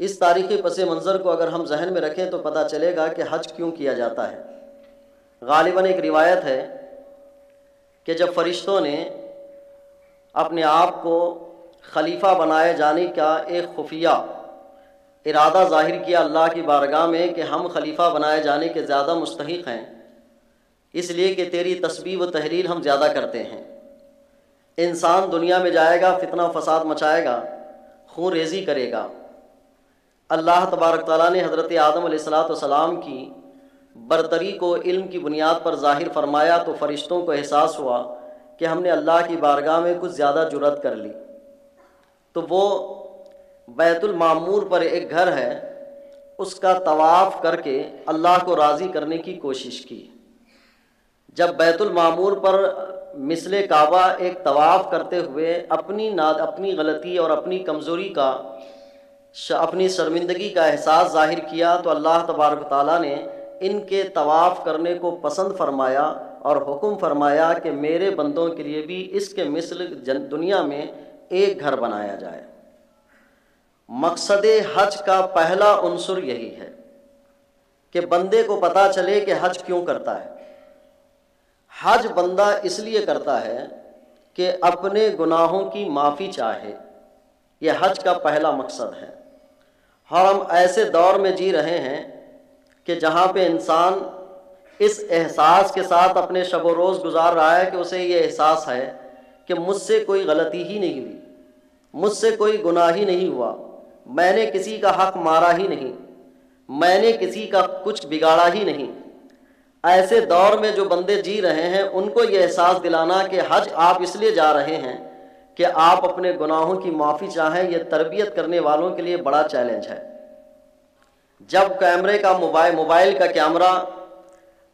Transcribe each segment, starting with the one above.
اس تاریخی پس منظر کو اگر ہم ذہن میں رکھیں تو پتہ چلے گا کہ حج کیوں کیا جاتا ہے۔ غالباً ایک روایت ہے کہ جب فرشتوں نے اپنے آپ کو خلیفہ بنائے جانے کا ایک خفیہ ارادہ ظاہر کیا اللہ کی بارگاہ میں کہ ہم خلیفہ بنائے جانے کے زیادہ مستحق ہیں، اس لیے کہ تیری تسبیح و تحلیل ہم زیادہ کرتے ہیں۔ انسان دنیا میں جائے گا، فتنہ و فساد مچائے گا، خون ریزی کرے گا۔ اللہ تبارک تعالیٰ نے حضرت آدم علیہ السلام کی برتری کو علم کی بنیاد پر ظاہر فرمایا تو فرشتوں کو احساس ہوا کہ ہم نے اللہ کی بارگاہ میں کچھ زیادہ جرأت کر لی، تو وہ بیت المعمور پر ایک گھر ہے، اس کا طواف کر کے اللہ کو راضی کرنے کی کوشش کی۔ جب بیت المعمور پر مثل کعبہ ایک طواف کرتے ہوئے اپنی غلطی اور اپنی کمزوری کا، اپنی شرمندگی کا احساس ظاہر کیا تو اللہ تبارک تعالیٰ نے ان کے طواف کرنے کو پسند فرمایا اور حکم فرمایا کہ میرے بندوں کے لیے بھی اس کے مثل دنیا میں ایک گھر بنایا جائے۔ مقصد حج کا پہلا عنصر یہی ہے کہ بندے کو پتہ چلے کہ حج کیوں کرتا ہے۔ حج بندہ اس لیے کرتا ہے کہ اپنے گناہوں کی معافی چاہے، یہ حج کا پہلا مقصد ہے۔ اور ہم ایسے دور میں جی رہے ہیں کہ جہاں پہ انسان اس احساس کے ساتھ اپنے شب و روز گزار رہا ہے کہ اسے یہ احساس ہے کہ مجھ سے کوئی غلطی ہی نہیں ہوئی، مجھ سے کوئی گناہ ہی نہیں ہوا، میں نے کسی کا حق مارا ہی نہیں، میں نے کسی کا کچھ بگاڑا ہی نہیں۔ ایسے دور میں جو بندے جی رہے ہیں ان کو یہ احساس دلانا کہ حج آپ اس لیے جا رہے ہیں کہ آپ اپنے گناہوں کی معافی چاہیں، یہ تربیت کرنے والوں کے لیے بڑا چیلنج ہے۔ جب کیمرے کا موبائل کا کیمرہ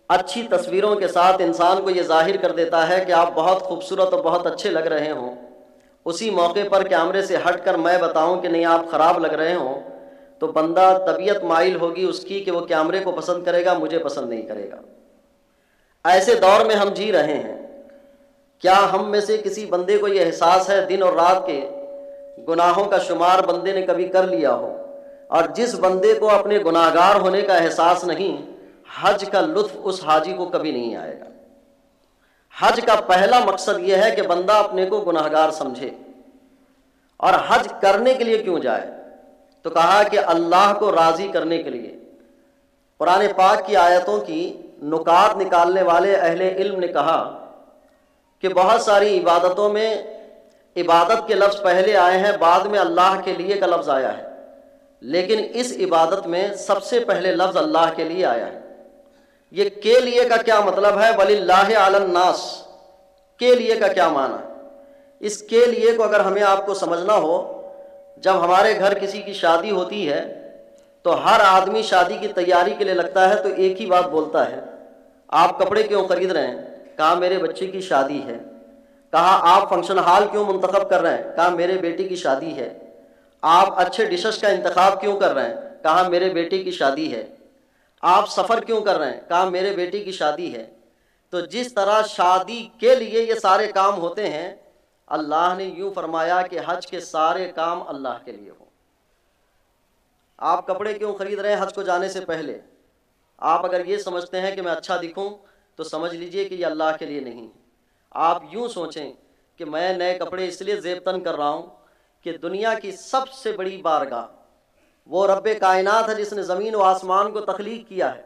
اچھی تصویروں کے ساتھ انسان کو یہ ظاہر کر دیتا ہے کہ آپ بہت خوبصورت اور بہت اچھے لگ رہے ہوں، اسی موقع پر کیمرے سے ہٹ کر میں بتاؤں کہ نہیں آپ خراب لگ رہے ہوں، تو بندہ طبیعت مائل ہوگی اس کی کہ وہ کیمرے کو پسند کرے گا، مجھے پسند نہیں کرے گا۔ ایسے دور میں ہم جی رہے ہیں۔ کیا ہم میں سے کسی بندے کو یہ احساس ہے دن اور رات کے گناہوں کا شمار بندے نے کبھی کر لیا ہو؟ اور جس بندے کو اپنے گناہگار ہونے کا احساس نہیں، حج کا لطف اس حاجی کو کبھی نہیں آئے گا۔ حج کا پہلا مقصد یہ ہے کہ بندہ اپنے کو گناہگار سمجھے۔ اور حج کرنے کے لیے کیوں جائے؟ تو کہا کہ اللہ کو راضی کرنے کے لیے۔ قرآن پاک کی آیتوں کی نکات نکالنے والے اہل علم نے کہا کہ بہت ساری عبادتوں میں عبادت کے لفظ پہلے آئے ہیں، بعد میں اللہ کے لیے کا لفظ آیا ہے، لیکن اس عبادت میں سب سے پہلے لفظ اللہ کے لیے آیا ہے۔ یہ کے لیے کا کیا مطلب ہے؟ وَلِلَّهِ عَلَى النَّاسِ، کے لیے کا کیا معنی ہے؟ اس کے لیے کو اگر ہمیں آپ کو سمجھنا ہو، جب ہمارے گھر کسی کی شادی ہوتی ہے تو ہر آدمی شادی کی تیاری کے لیے لگتا ہے تو ایک ہی بات بولتا ہے، آپ کپڑے کیوں خرید رہے ہیں؟ کہا میرے بچے کی شادی ہے۔ کہا آپ فنکشن ہال کیوں منتخب کر رہے ہیں؟ کہا میرے بیٹی کی شادی ہے۔ آپ اچھے ڈشز کا انتخاب کیوں کر رہے ہیں؟ کہا میرے بیٹے کی شادی ہے۔ آپ سفر کیوں کر رہے ہیں؟ کہا میرے بیٹی کی شادی ہے۔ تو جس طرح شادی کے لیے یہ سارے کام ہوتے ہیں، اللہ نے یوں فرمایا کہ حج کے سارے کام اللہ کے لیے ہوں۔ آپ کپڑے کیوں خرید رہے ہیں حج کو جانے سے پہلے؟ آپ اگر یہ سمجھتے ہیں کہ میں اچھا دکھوں تو سمجھ لیجئے کہ یہ اللہ کے لیے نہیں ہے۔ آپ یوں سوچیں کہ میں نئے کپڑے اس لیے زیب تن کر رہا ہوں کہ دنیا کی سب سے بڑی بارگاہ، وہ رب کائنات ہے جس نے زمین و آسمان کو تخلیق کیا ہے،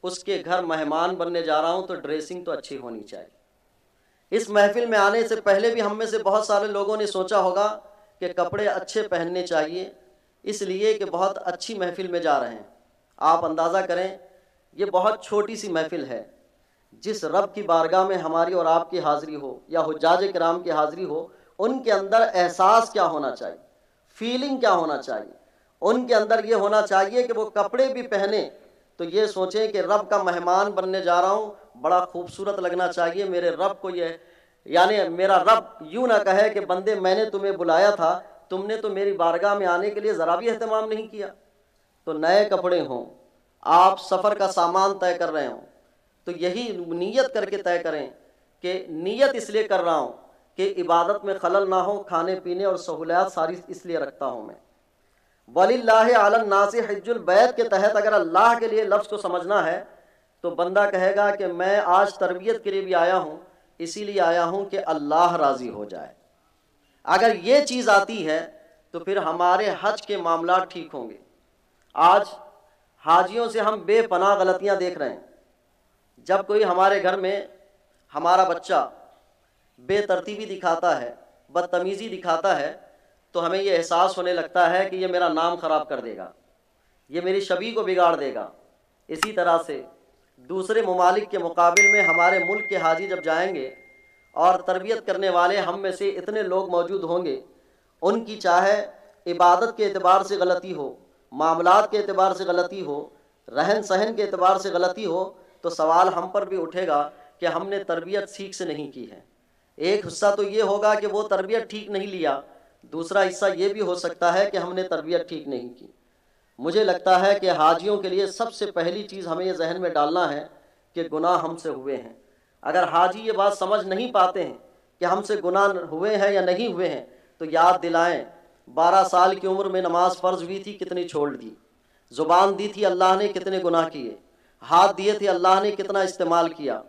اس کے گھر مہمان بننے جا رہا ہوں تو ڈریسنگ تو اچھی ہونی چاہیے۔ اس محفل میں آنے سے پہلے بھی ہم میں سے بہت سارے لوگوں نے سوچا ہوگا کہ کپڑے اچھے پہننے چاہیے، اس لیے کہ بہت اچھی محفل میں جا رہے ہیں۔ آپ اندازہ کریں یہ بہت چھوٹی سی محفل ہے، جس رب کی بارگاہ میں ہماری اور آپ کی حاضری ہو یا حجاج کرام کی حاضری ہو، ان کے اندر احساس کیا ہونا چاہیے، فیلنگ کیا ہونا چاہیے؟ ان کے اندر یہ ہونا چاہیے کہ وہ کپڑے بھی پہنے تو یہ سوچیں کہ رب کا مہمان بننے جا رہا ہوں، بڑا خوبصورت لگنا چاہیے، میرے رب کو یہ، یعنی میرا رب یوں نہ کہے کہ بندے میں نے تمہیں بلایا تھا، تم نے تو میری بارگاہ میں آنے کے لیے ذرا بھی اہتمام نہیں کیا۔ تو نئے کپڑے ہوں، آپ سفر کا سامان طے کر رہے ہوں تو یہی نیت کر کے طے کریں کہ نیت اس لیے کر رہا ہوں کہ عبادت میں خلل نہ ہو، کھانے پینے اور سہولیات ساری اس لیے رکھتا ہوں میں۔ وَلِلَّهِ عَلَى النَّاسِ حِجُّ الْبَيْتِ کے تحت اگر اللہ کے لیے لفظ کو سمجھنا ہے تو بندہ کہے گا کہ میں آج تربیت کے لیے بھی آیا ہوں، اسی لیے آیا ہوں کہ اللہ راضی ہو جائے۔ اگر یہ چیز آتی ہے تو پھر ہمارے حج کے معاملات ٹھیک ہوں گے۔ آج حاجیوں سے ہم بے پناہ غلطیاں دیکھ رہے ہیں۔ جب کوئی ہمارے گھر میں ہمارا بچہ بے ترتیبی دکھاتا ہے، بدتمیزی دکھاتا ہے، تو ہمیں یہ احساس ہونے لگتا ہے کہ یہ میرا نام خراب کر دے گا، یہ میری شبیہ کو بگاڑ دے گا۔ اسی طرح سے دوسرے ممالک کے مقابل میں ہمارے ملک کے حاجی جب جائیں گے اور تربیت کرنے والے ہم میں سے اتنے لوگ موجود ہوں گے، ان کی چاہے عبادت کے اعتبار سے غلطی ہو، معاملات کے اعتبار سے غلطی ہو، رہن سہن کے اعتبار سے غلطی ہو، تو سوال ہم پر بھی اٹھے گا کہ ہم نے تربیت ٹھیک سے نہیں کی ہے۔ ایک حصہ تو یہ ہوگا کہ وہ تربیت ٹھیک نہیں لیا، دوسرا حصہ یہ بھی ہو سکتا ہے کہ ہم نے تربیت ٹھیک نہیں کی۔ مجھے لگتا ہے کہ حاجیوں کے لیے سب سے پہلی چیز ہمیں یہ ذہن میں ڈالنا ہے کہ گناہ ہم سے ہوئے ہیں۔ اگر حاجی یہ بات سمجھ نہیں پاتے ہیں کہ ہم سے گناہ ہوئے ہیں یا نہیں ہوئے ہیں، تو یاد دلائیں 12 سال کی عمر میں نماز فرض ہوئی تھی، کتنی چھوڑ دی، زبان دی تھی اللہ نے، کتنے گناہ کیے، ہاتھ دیے تھے اللہ نے، کتنا استعمال کیا،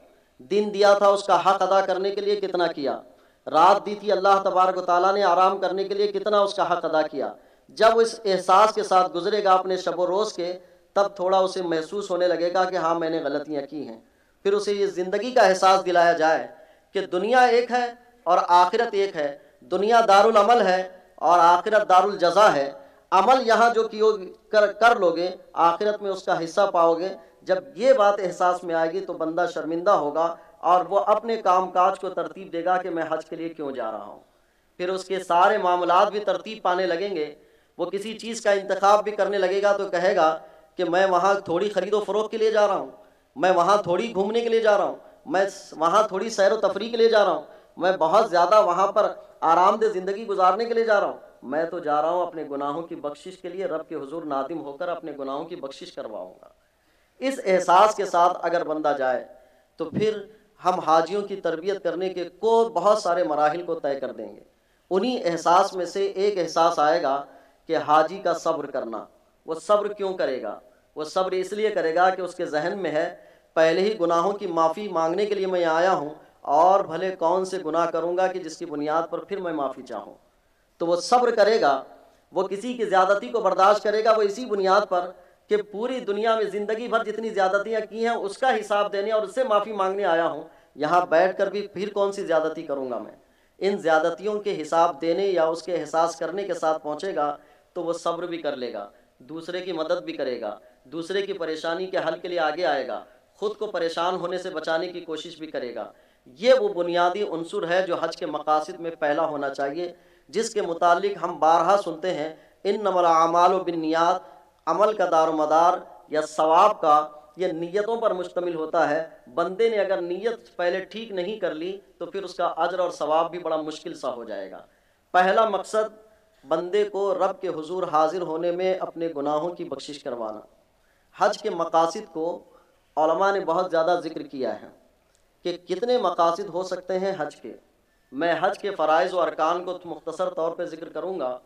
دن دیا تھا اس کا حق ادا کرنے کے لیے، کتنا کیا، رات دی تھی اللہ تبارک و تعالیٰ نے آرام کرنے کے لیے، کتنا اس کا حق ادا کیا۔ جب اس احساس کے ساتھ گزرے گا اپنے شب و روز کے، تب تھوڑا اسے محسوس ہونے لگے گا کہ ہاں میں نے غلطیاں کی ہیں۔ پھر اسے یہ زندگی کا احساس دلایا جائے کہ دنیا ایک ہے اور آخرت ایک ہے، دنیا دارالعمل ہے اور آخرت دارالجزا ہے۔ عمل یہاں جو کر لوگے، آخرت میں اس کا حصہ پاؤ گے۔ جب یہ بات احساس میں آئے گی تو بندہ شرمندہ ہوگا اور وہ اپنے کام کاج کو ترتیب دے گا کہ میں حج کے لیے کیوں جا رہا ہوں۔ پھر اس کے سارے معاملات بھی ترتیب پانے لگیں گے۔ وہ کسی چیز کا انتخاب بھی کرنے لگے گا تو کہے گا کہ میں وہاں تھوڑی خرید و فروخت کے لیے جا رہا ہوں، میں وہاں تھوڑی گھومنے کے لیے جا رہا ہوں، میں وہاں تھوڑی سیر و تفریح کے لیے جا رہا ہوں، میں بہت زیادہ وہاں پر آرام دہ زندگی گزارنے کے لیے جا رہا ہوں۔ میں تو جا رہا ہوں اپنے گناہوں کی بخشش کے لیے، رب کے حضور نادم ہو کر اپنے گناہوں کی بخشش کرواؤں گا۔ اس احساس کے ساتھ اگر بندہ جائے تو پھر ہم حاجیوں کی تربیت کرنے کے بہت سارے مراحل کو طے کر دیں گے۔ انہی احساس میں سے ایک احساس آئے گا کہ حاجی کا صبر کرنا۔ وہ صبر کیوں کرے گا؟ وہ صبر اس لیے کرے گا کہ اس کے ذہن میں ہے پہلے ہی گناہوں کی معافی مانگنے کے لیے میں آیا ہوں، اور بھلے کون سے گناہ کروں گا کہ جس کی بنیاد پر پھر میں معافی چاہوں۔ تو وہ صبر کرے گا، وہ کسی کی زیادتی کو برداشت کرے گا، وہ اسی بنیاد پر کہ پوری دنیا میں زندگی بھر جتنی زیادتیاں کی ہیں اس کا حساب دینے اور اس سے معافی مانگنے آیا ہوں، یہاں بیٹھ کر بھی پھر کون سی زیادتی کروں گا میں۔ ان زیادتیوں کے حساب دینے یا اس کے احساس کرنے کے ساتھ پہنچے گا تو وہ صبر بھی کر لے گا، دوسرے کی مدد بھی کرے گا، دوسرے کی پریشانی کے حل کے لیے آگے آئے گا، خود کو پریشان ہونے سے بچانے کی کوشش بھی کرے گا۔ یہ وہ بنیادی عنصر ہے جو حج کے مقاصد میں پہلا ہونا چاہیے، جس کے متعلق ہم بارہا سنتے ہیں انما الاعمال بالنیات، عمل کا دار و مدار یا ثواب کا یہ نیتوں پر مشتمل ہوتا ہے۔ بندے نے اگر نیت پہلے ٹھیک نہیں کر لی تو پھر اس کا اجر اور ثواب بھی بڑا مشکل سا ہو جائے گا۔ پہلا مقصد بندے کو رب کے حضور حاضر ہونے میں اپنے گناہوں کی بخشش کروانا۔ حج کے مقاصد کو علماء نے بہت زیادہ ذکر کیا ہے کہ کتنے مقاصد ہو سکتے ہیں حج کے۔ میں حج کے فرائض و ارکان کو مختصر طور پہ ذکر کروں گا،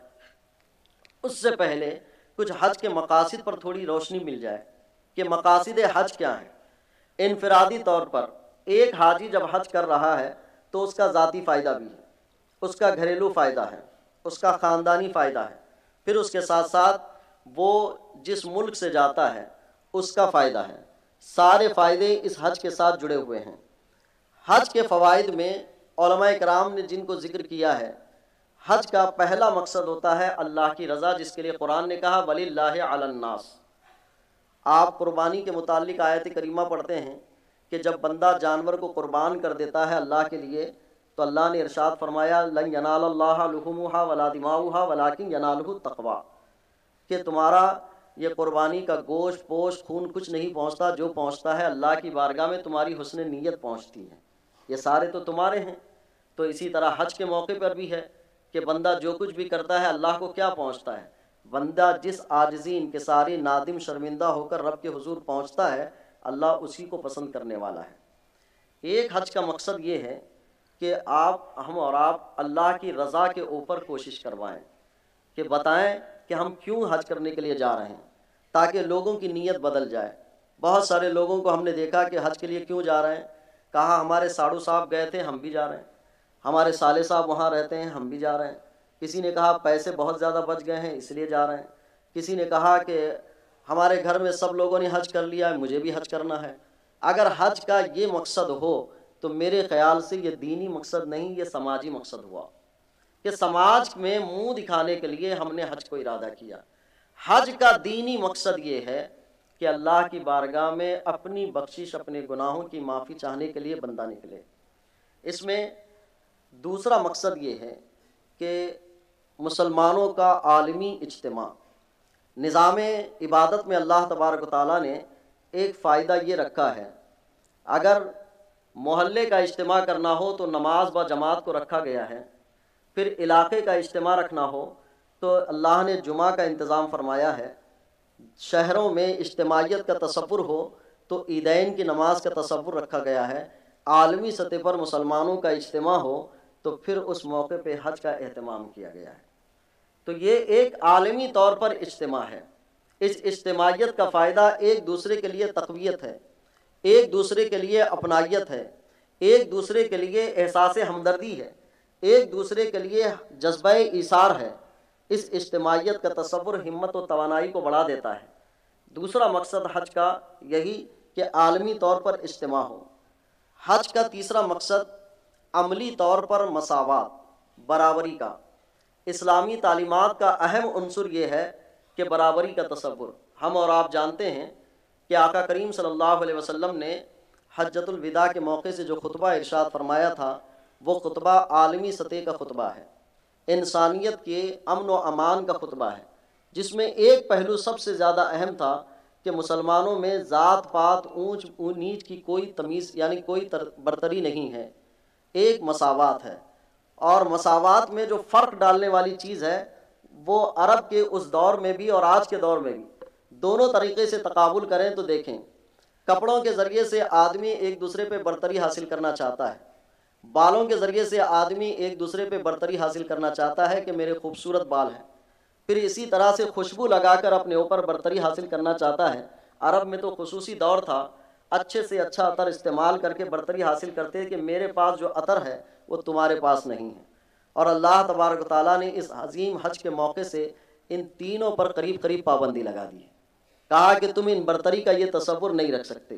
اس سے پہلے کچھ حج کے مقاصد پر تھوڑی روشنی مل جائے کہ مقاصد حج کیا ہیں۔ انفرادی طور پر ایک حاجی جب حج کر رہا ہے تو اس کا ذاتی فائدہ بھی ہے، اس کا گھریلو فائدہ ہے، اس کا خاندانی فائدہ ہے، پھر اس کے ساتھ ساتھ وہ جس ملک سے جاتا ہے اس کا فائدہ ہے۔ سارے فائدے اس حج کے ساتھ جڑے ہوئے ہیں۔ حج کے فوائد میں علماء کرام نے جن کو ذکر کیا ہے، حج کا پہلا مقصد ہوتا ہے اللہ کی رضا، جس کے لیے قرآن نے کہا وَلِلَّهِ عَلَى النَّاسِ۔ آپ قربانی کے متعلق آیت کریمہ پڑھتے ہیں کہ جب بندہ جانور کو قربان کر دیتا ہے اللہ کے لیے تو اللہ نے ارشاد فرمایا لَن يَنَالَ اللَّهَ لُحُومُهَا وَلَا دِمَاؤُهَا وَلَٰكِن يَنَالُهُ التَّقْوَىٰ، کہ تمہارا یہ قربانی کا گوشت پوشت خون کچھ نہیں پہنچتا، جو پہنچتا ہے اللہ کی بارگاہ میں تمہاری حسن نیت پہنچتی ہے۔ یہ سارے تو تمہارے ہیں۔ تو اسی طرح حج کے موقع پر بھی ہے کہ بندہ جو کچھ بھی کرتا ہے اللہ کو کیا پہنچتا ہے؟ بندہ جس عاجزی انکساری نادم شرمندہ ہو کر رب کے حضور پہنچتا ہے، اللہ اسی کو پسند کرنے والا ہے۔ ایک حج کا مقصد یہ ہے کہ ہم اور آپ اللہ کی رضا کے اوپر کوشش کروائیں، کہ بتائیں کہ ہم کیوں حج کرنے کے لیے جا رہے ہیں، تاکہ لوگوں کی نیت بدل جائے۔ بہت سارے لوگوں کو ہم نے دیکھا کہ حج کے لیے کیوں جا رہے ہیں، کہا ہمارے ساڑو صاحب گئے تھے ہم بھی جا رہے ہیں، ہمارے سالے صاحب وہاں رہتے ہیں ہم بھی جا رہے ہیں، کسی نے کہا پیسے بہت زیادہ بچ گئے ہیں اس لیے جا رہے ہیں، کسی نے کہا کہ ہمارے گھر میں سب لوگوں نے حج کر لیا ہے مجھے بھی حج کرنا ہے۔ اگر حج کا یہ مقصد ہو تو میرے خیال سے یہ دینی مقصد نہیں، یہ سماجی مقصد ہوا کہ سماج میں منہ دکھانے کے لیے ہم نے حج کو ارادہ کیا۔ حج کا دینی مقصد یہ ہے کہ اللہ کی بارگاہ میں اپنی بخشش، اپنے گناہوں کی معافی چاہنے کے لیے بندہ نکلے۔ اس میں دوسرا مقصد یہ ہے کہ مسلمانوں کا عالمی اجتماع۔ نظام عبادت میں اللہ تبارک و تعالیٰ نے ایک فائدہ یہ رکھا ہے، اگر محلے کا اجتماع کرنا ہو تو نماز با جماعت کو رکھا گیا ہے، پھر علاقے کا اجتماع رکھنا ہو تو اللہ نے جمعہ کا انتظام فرمایا ہے، شہروں میں اجتماعیت کا تصور ہو تو عیدین کی نماز کا تصور رکھا گیا ہے، عالمی سطح پر مسلمانوں کا اجتماع ہو تو پھر اس موقع پہ حج کا اہتمام کیا گیا ہے۔ تو یہ ایک عالمی طور پر اجتماع ہے۔ اس اجتماعیت کا فائدہ ایک دوسرے کے لیے تقویت ہے، ایک دوسرے کے لیے اپنائیت ہے، ایک دوسرے کے لیے احساس ہمدردی ہے، ایک دوسرے کے لیے جذبہ ایثار ہے۔ اس اجتماعیت کا تصور ہمت و توانائی کو بڑھا دیتا ہے۔ دوسرا مقصد حج کا یہی کہ عالمی طور پر اجتماع ہو۔ حج کا تیسرا مقصد عملی طور پر مساوات، برابری کا۔ اسلامی تعلیمات کا اہم عنصر یہ ہے کہ برابری کا تصور۔ ہم اور آپ جانتے ہیں کہ آقا کریم صلی اللہ علیہ وسلم نے حجۃ الوداع کے موقع سے جو خطبہ ارشاد فرمایا تھا وہ خطبہ عالمی سطح کا خطبہ ہے، انسانیت کے امن و امان کا خطبہ ہے، جس میں ایک پہلو سب سے زیادہ اہم تھا کہ مسلمانوں میں ذات پات اونچ نیچ کی کوئی تمیز یعنی کوئی برتری نہیں ہے، ایک مساوات ہے۔ اور مساوات میں جو فرق ڈالنے والی چیز ہے وہ عرب کے اس دور میں بھی اور آج کے دور میں بھی دونوں طریقے سے تقابل کریں تو دیکھیں، کپڑوں کے ذریعے سے آدمی ایک دوسرے پہ برتری حاصل کرنا چاہتا ہے، بالوں کے ذریعے سے آدمی ایک دوسرے پہ برتری حاصل کرنا چاہتا ہے کہ میرے خوبصورت بال ہیں، پھر اسی طرح سے خوشبو لگا کر اپنے اوپر برتری حاصل کرنا چاہتا ہے۔ عرب میں تو خصوصی دور تھا، اچھے سے اچھا عطر استعمال کر کے برتری حاصل کرتے کہ میرے پاس جو عطر ہے وہ تمہارے پاس نہیں ہے۔ اور اللہ تبارک و تعالیٰ نے اس عظیم حج کے موقع سے ان تینوں پر قریب قریب پابندی لگا دی ہے، کہا کہ تم ان برتری کا یہ تصور نہیں رکھ سکتے۔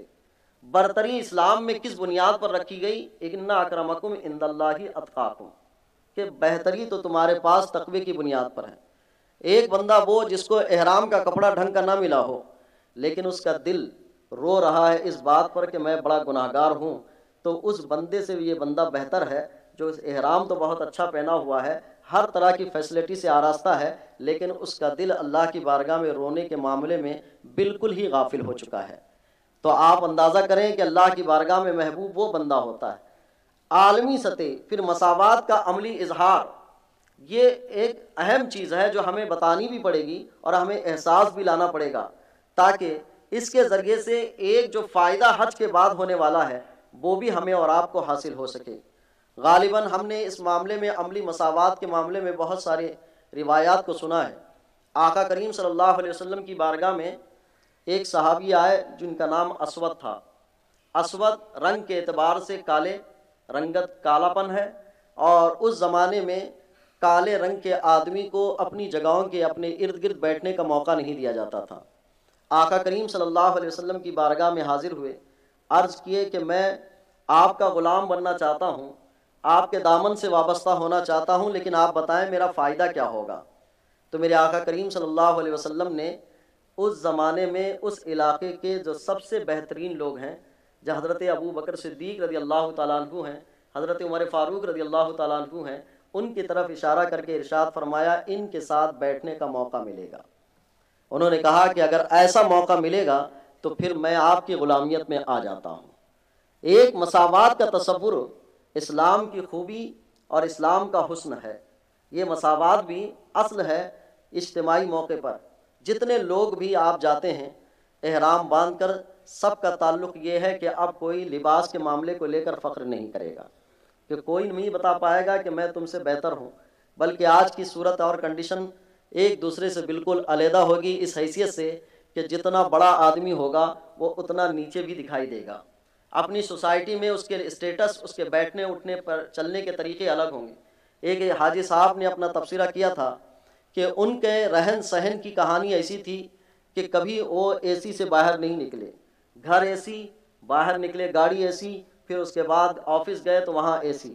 برتری اسلام میں کس بنیاد پر رکھی گئی؟ ان اکرمکم عند اللہ اتقاکم، کہ بہتری تو تمہارے پاس تقوی کی بنیاد پر ہے۔ ایک بندہ وہ جس کو احرام کا کپڑا ڈھنگ کا نہ ملا ہو لیکن اس کا دل رو رہا ہے اس بات پر کہ میں بڑا گناہگار ہوں، تو اس بندے سے یہ بندہ بہتر ہے جو اس احرام تو بہت اچھا پہنا ہوا ہے، ہر طرح کی فیسلٹی سے آراستہ ہے، لیکن اس کا دل اللہ کی بارگاہ میں رونے کے معاملے میں بالکل ہی غافل ہو چکا ہے۔ تو آپ اندازہ کریں کہ اللہ کی بارگاہ میں محبوب وہ بندہ ہوتا ہے۔ عالمی سطح پھر مساوات کا عملی اظہار، یہ ایک اہم چیز ہے جو ہمیں بتانی بھی پڑے گی اور ہمیں احساس بھی لانا پڑے گا، تاکہ اس کے ذریعے سے ایک جو فائدہ حج کے بعد ہونے والا ہے وہ بھی ہمیں اور آپ کو حاصل ہو سکے۔ غالباً ہم نے اس معاملے میں عملی مساوات کے معاملے میں بہت سارے روایات کو سنا ہے۔ آقا کریم صلی اللہ علیہ وسلم کی بارگاہ میں ایک صحابی آئے جن کا نام اسود تھا۔ اسود رنگ کے اعتبار سے کالے، رنگت کالا پن ہے، اور اس زمانے میں کالے رنگ کے آدمی کو اپنی جگہوں کے اپنے ارد گرد بیٹھنے کا موقع نہیں دیا جاتا تھا۔ آقا کریم صلی اللہ علیہ وسلم کی بارگاہ میں حاضر ہوئے، عرض کیے کہ میں آپ کا غلام بننا چاہتا ہوں، آپ کے دامن سے وابستہ ہونا چاہتا ہوں، لیکن آپ بتائیں میرا فائدہ کیا ہوگا؟ تو میرے آقا کریم صلی اللہ علیہ وسلم نے اس زمانے میں اس علاقے کے جو سب سے بہترین لوگ ہیں، جو حضرت ابو بکر صدیق رضی اللہ تعالیٰ عنہ ہیں، حضرت عمر فاروق رضی اللہ تعالیٰ عنہ ہیں، ان کی طرف اشارہ کر کے ارشاد فرمایا ان کے ساتھ بیٹھنے کا موقع ملے گا۔ انہوں نے کہا کہ اگر ایسا موقع ملے گا تو پھر میں آپ کی غلامیت میں آ جاتا ہوں۔ ایک مساوات کا تصور اسلام کی خوبی اور اسلام کا حسن ہے۔ یہ مساوات بھی اصل ہے اجتماعی موقع پر، جتنے لوگ بھی آپ جاتے ہیں احرام باندھ کر، سب کا تعلق یہ ہے کہ اب کوئی لباس کے معاملے کو لے کر فخر نہیں کرے گا، کہ کوئی نہیں بتا پائے گا کہ میں تم سے بہتر ہوں، بلکہ آج کی صورت اور کنڈیشن ایک دوسرے سے بالکل علیحدہ ہوگی، اس حیثیت سے کہ جتنا بڑا آدمی ہوگا وہ اتنا نیچے بھی دکھائی دے گا۔ اپنی سوسائٹی میں اس کے اسٹیٹس، اس کے بیٹھنے اٹھنے پر چلنے کے طریقے الگ ہوں گے۔ ایک حاجی صاحب نے اپنا تبصرہ کیا تھا کہ ان کے رہن سہن کی کہانی ایسی تھی کہ کبھی وہ اے سی سے باہر نہیں نکلے، گھر اے سی، باہر نکلے گاڑی اے سی، پھر اس کے بعد آفس گئے تو وہاں اے سی۔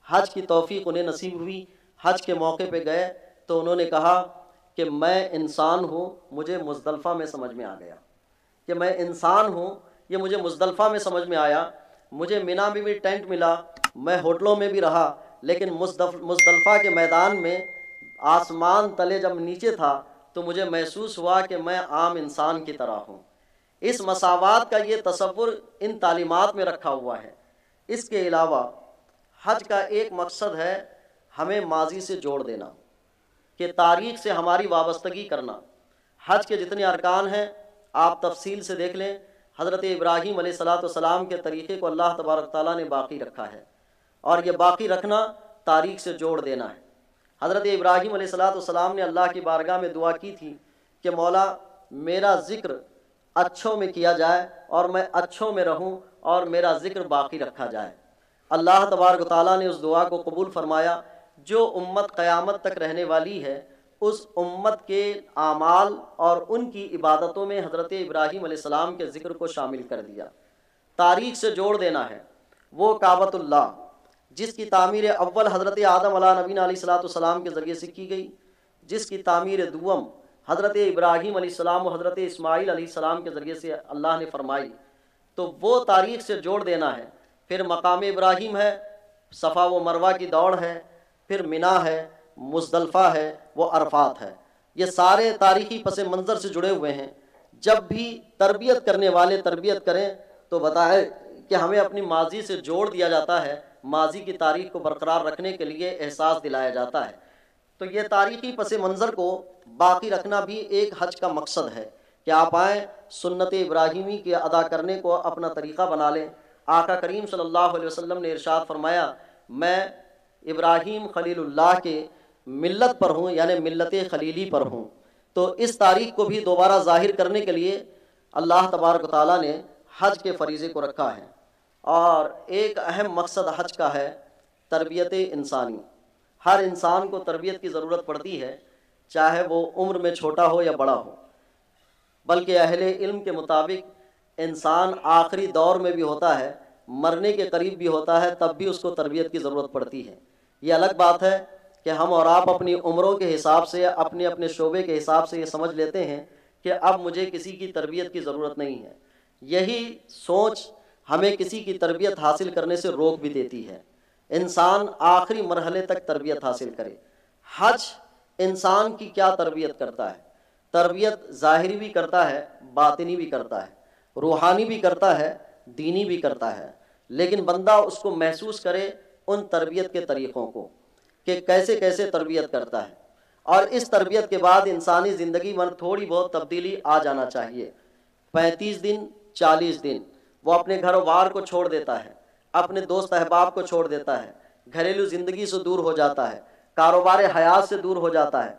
حج کی توفیق انہیں نصیب ہوئی، حج کے موقع پہ گئے تو انہوں نے کہا کہ میں انسان ہوں، مجھے مزدلفہ میں سمجھ میں آ گیا کہ میں انسان ہوں، یہ مجھے مزدلفہ میں سمجھ میں آیا۔ مجھے مینا میں بھی ٹینٹ ملا، میں ہوٹلوں میں بھی رہا، لیکن مزدلفہ کے میدان میں آسمان تلے جب نیچے تھا تو مجھے محسوس ہوا کہ میں عام انسان کی طرح ہوں۔ اس مساوات کا یہ تصور ان تعلیمات میں رکھا ہوا ہے۔ اس کے علاوہ حج کا ایک مقصد ہے ہمیں ماضی سے جوڑ دینا، کہ تاریخ سے ہماری وابستگی کرنا۔ حج کے جتنے ارکان ہیں آپ تفصیل سے دیکھ لیں، حضرت ابراہیم علیہ السلام کے طریقے کو اللہ تبارک تعالیٰ نے باقی رکھا ہے، اور یہ باقی رکھنا تاریخ سے جوڑ دینا ہے۔ حضرت ابراہیم علیہ السلام نے اللہ کی بارگاہ میں دعا کی تھی کہ مولا میرا ذکر اچھوں میں کیا جائے اور میں اچھوں میں رہوں اور میرا ذکر باقی رکھا جائے۔ اللہ تبارک تعالیٰ نے اس دعا کو قبول فرمایا۔ جو امت قیامت تک رہنے والی ہے اس امت کے اعمال اور ان کی عبادتوں میں حضرت ابراہیم علیہ السلام کے ذکر کو شامل کر دیا۔ تاریخ سے جوڑ دینا ہے وہ کعبۃ اللہ جس کی تعمیر اول حضرت آدم علیہ نبینا علیہ السلام کے ذریعے سے کی گئی، جس کی تعمیر دوم حضرت ابراہیم علیہ السلام و حضرت اسماعیل علیہ السلام کے ذریعے سے اللہ نے فرمائی، تو وہ تاریخ سے جوڑ دینا ہے۔ پھر مقام ابراہیم ہے، صفا و مروہ کی دوڑ ہے، پھر مینا ہے، مزدلفہ ہے، وہ عرفات ہے۔ یہ سارے تاریخی پس منظر سے جڑے ہوئے ہیں۔ جب بھی تربیت کرنے والے تربیت کریں تو بتائے کہ ہمیں اپنی ماضی سے جوڑ دیا جاتا ہے، ماضی کی تاریخ کو برقرار رکھنے کے لیے احساس دلایا جاتا ہے۔ تو یہ تاریخی پس منظر کو باقی رکھنا بھی ایک حج کا مقصد ہے کہ آپ آئیں، سنت ابراہیمی کے ادا کرنے کو اپنا طریقہ بنا لیں۔ آقا کریم صلی اللہ علیہ وسلم نے ارشاد فرمایا میں ابراہیم خلیل اللہ کے ملت پر ہوں، یعنی ملت خلیلی پر ہوں۔ تو اس تاریخ کو بھی دوبارہ ظاہر کرنے کے لیے اللہ تبارک و تعالیٰ نے حج کے فریضے کو رکھا ہے۔ اور ایک اہم مقصد حج کا ہے تربیت انسانی۔ ہر انسان کو تربیت کی ضرورت پڑتی ہے، چاہے وہ عمر میں چھوٹا ہو یا بڑا ہو، بلکہ اہل علم کے مطابق انسان آخری دور میں بھی ہوتا ہے، مرنے کے قریب بھی ہوتا ہے، تب بھی اس کو تربیت کی ضرورت پڑتی ہے۔ یہ الگ بات ہے کہ ہم اور آپ اپنی عمروں کے حساب سے، اپنے اپنے شعبے کے حساب سے یہ سمجھ لیتے ہیں کہ اب مجھے کسی کی تربیت کی ضرورت نہیں ہے۔ یہی سوچ ہمیں کسی کی تربیت حاصل کرنے سے روک بھی دیتی ہے۔ انسان آخری مرحلے تک تربیت حاصل کرے۔ حج انسان کی کیا تربیت کرتا ہے؟ تربیت ظاہری بھی کرتا ہے، باطنی بھی کرتا ہے، روحانی بھی کرتا ہے، دینی بھی کرتا ہے، لیکن بندہ اس کو محسوس کرے ان تربیت کے طریقوں کو کہ کیسے کیسے تربیت کرتا ہے۔ اور اس تربیت کے بعد انسانی زندگی میں تھوڑی بہت تبدیلی آ جانا چاہیے۔ 35 دن 40 دن وہ اپنے گھر و بار کو چھوڑ دیتا ہے، اپنے دوست احباب کو چھوڑ دیتا ہے، گھریلو زندگی سے دور ہو جاتا ہے، کاروبار حیات سے دور ہو جاتا ہے،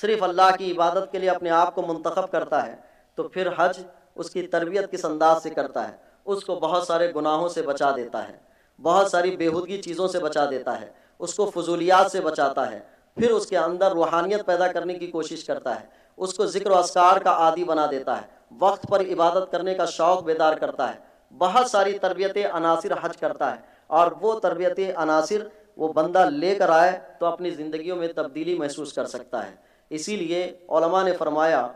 صرف اللہ کی عبادت کے لیے اپنے آپ کو منتخب کرتا ہے، تو پھر حج اس کی تربیت کس انداز سے کرتا ہے؟ اس کو بہت سارے گناہوں سے بچا دیتا ہے، بہت ساری بیہودگی چیزوں سے بچا دیتا ہے، اس کو فضولیات سے بچاتا ہے، پھر اس کے اندر روحانیت پیدا کرنے کی کوشش کرتا ہے، اس کو ذکر و اذکار کا عادی بنا دیتا ہے، وقت پر عبادت کرنے کا شوق بیدار کرتا ہے۔ بہت ساری تربیت عناصر حج کرتا ہے، اور وہ تربیت عناصر وہ بندہ لے کر آئے تو اپنی زندگیوں میں تبدیلی محسوس کر سکتا ہے۔ اسی لیے علماء نے فرمایا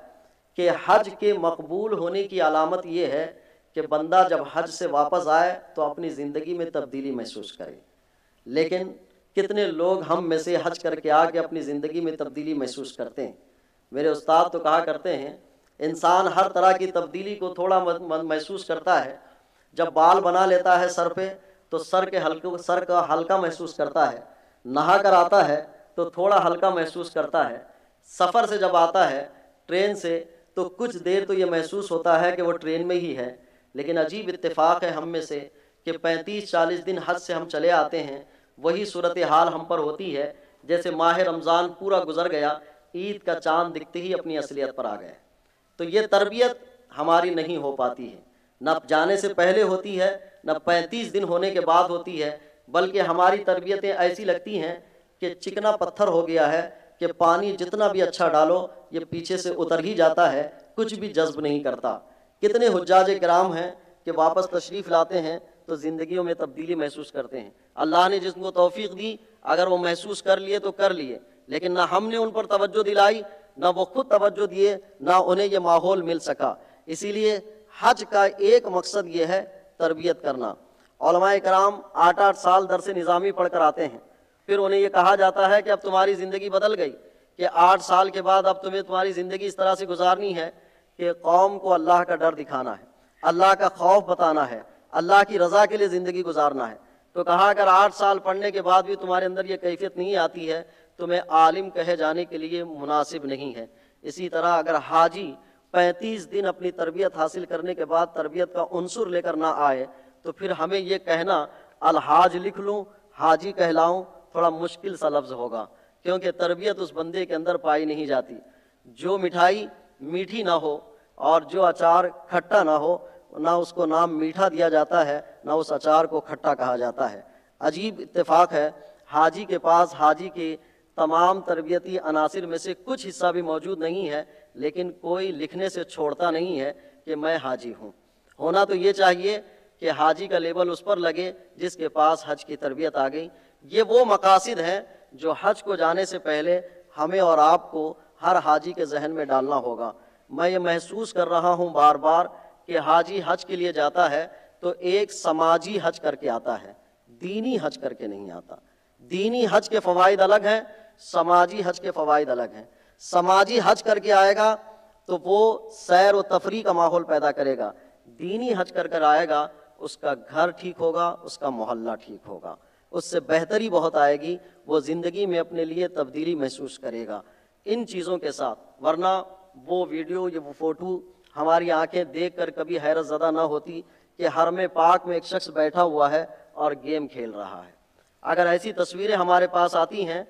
کہ حج کے مقبول ہونے کی علامت یہ ہے کہ بندہ جب حج سے واپس آئے تو اپنی زندگی میں تبدیلی محسوس کرے۔ لیکن کتنے لوگ ہم میں سے حج کر کے آ کے اپنی زندگی میں تبدیلی محسوس کرتے ہیں؟ میرے استاد تو کہا کرتے ہیں انسان ہر طرح کی تبدیلی کو تھوڑا محسوس کرتا ہے۔ جب بال بنا لیتا ہے سر پہ تو سر کا ہلکا محسوس کرتا ہے، نہا کر آتا ہے تو تھوڑا ہلکا محسوس کرتا ہے، سفر سے جب آتا ہے ٹرین سے تو کچھ دیر تو یہ محسوس ہوتا ہے کہ وہ ٹرین میں ہی ہے۔ لیکن عجیب اتفاق ہے ہم میں سے کہ 35-40 دن حج سے ہم چلے آتے ہیں، وہی صورتحال ہم پر ہوتی ہے جیسے ماہ رمضان پورا گزر گیا، عید کا چاند دکھتے ہی اپنی اصلیت پر آ گئے۔ تو یہ تربیت ہماری نہیں ہو پاتی ہے، نہ جانے سے پہلے ہوتی ہے، نہ 35 دن ہونے کے بعد ہوتی ہے، بلکہ ہماری تربیتیں ایسی لگتی ہیں کہ چکنا پتھر ہو گیا ہے کہ پانی جتنا بھی اچھا ڈالو یہ پیچھے سے اتر ہی جاتا ہے، کچھ بھی جذب نہیں کرتا۔ کتنے حجاج کرام ہیں کہ واپس تشریف لاتے ہیں تو زندگیوں میں تبدیلی محسوس کرتے ہیں۔ اللہ نے جس کو توفیق دی، اگر وہ محسوس کر لیے تو کر لیے، لیکن نہ ہم نے ان پر توجہ دلائی، نہ وہ خود توجہ دیے، نہ انہیں یہ ماحول مل سکا۔ اسی لیے حج کا ایک مقصد یہ ہے تربیت کرنا۔ علماء کرام 8-8 سال درس نظامی پڑھ کر آتے ہیں، پھر انہیں یہ کہا جاتا ہے کہ اب تمہاری زندگی بدل گئی، کہ 8 سال کے بعد اب تمہیں تمہاری زندگی اس طرح سے گزارنی ہے کہ قوم کو اللہ کا ڈر دکھانا ہے، اللہ کا خوف بتانا ہے، اللہ کی رضا کے لیے زندگی گزارنا ہے۔ تو کہا اگر 8 سال پڑھنے کے بعد بھی تمہارے اندر یہ کیفیت نہیں آتی ہے، تمہیں عالم کہے جانے کے لیے مناسب نہیں ہے۔ اسی طرح اگر حاجی 35 دن اپنی تربیت حاصل کرنے کے بعد تربیت کا عنصر لے کر نہ آئے تو پھر ہمیں یہ کہنا الحاج لکھ لوں، حاجی کہلاؤں، تھوڑا مشکل سا لفظ ہوگا، کیونکہ تربیت اس بندے کے اندر پائی نہیں جاتی۔ جو مٹھائی میٹھی نہ ہو اور جو اچار کھٹا نہ ہو، نہ اس کو نام میٹھا دیا جاتا ہے، نہ اس اچار کو کھٹا کہا جاتا ہے۔ عجیب اتفاق ہے، حاجی کے پاس حاجی کے تمام تربیتی عناصر میں سے کچھ حصہ بھی موجود نہیں ہے، لیکن کوئی لکھنے سے چھوڑتا نہیں ہے کہ میں حاجی ہوں۔ ہونا تو یہ چاہیے کہ حاجی کا لیبل اس پر لگے جس کے پاس حج کی تربیت آ گئی۔ یہ وہ مقاصد ہیں جو حج کو جانے سے پہلے ہمیں اور آپ کو ہر حاجی کے ذہن میں ڈالنا ہوگا۔ میں یہ محسوس کر رہا ہوں بار بار کہ حاجی حج کے لیے جاتا ہے تو ایک سماجی حج کر کے آتا ہے، دینی حج کر کے نہیں آتا۔ دینی حج کے فوائد الگ ہیں، سماجی حج کے فوائد الگ ہیں۔ سماجی حج کر کے آئے گا تو وہ سیر و تفریح کا ماحول پیدا کرے گا، دینی حج کر کر آئے گا اس کا گھر ٹھیک ہوگا، اس کا محلہ ٹھیک ہوگا، اس سے بہتری بہت آئے گی، وہ زندگی میں اپنے لیے تبدیلی محسوس کرے گا ان چیزوں کے ساتھ۔ ورنہ وہ ویڈیو یا وہ فوٹو ہماری آنکھیں دیکھ کر کبھی حیرت زدہ نہ ہوتی کہ حرم پاک میں ایک شخص بیٹھا ہوا ہے اور گیم کھیل رہا ہے۔ اگر ایسی تصویریں ہمارے پاس آتی ہیں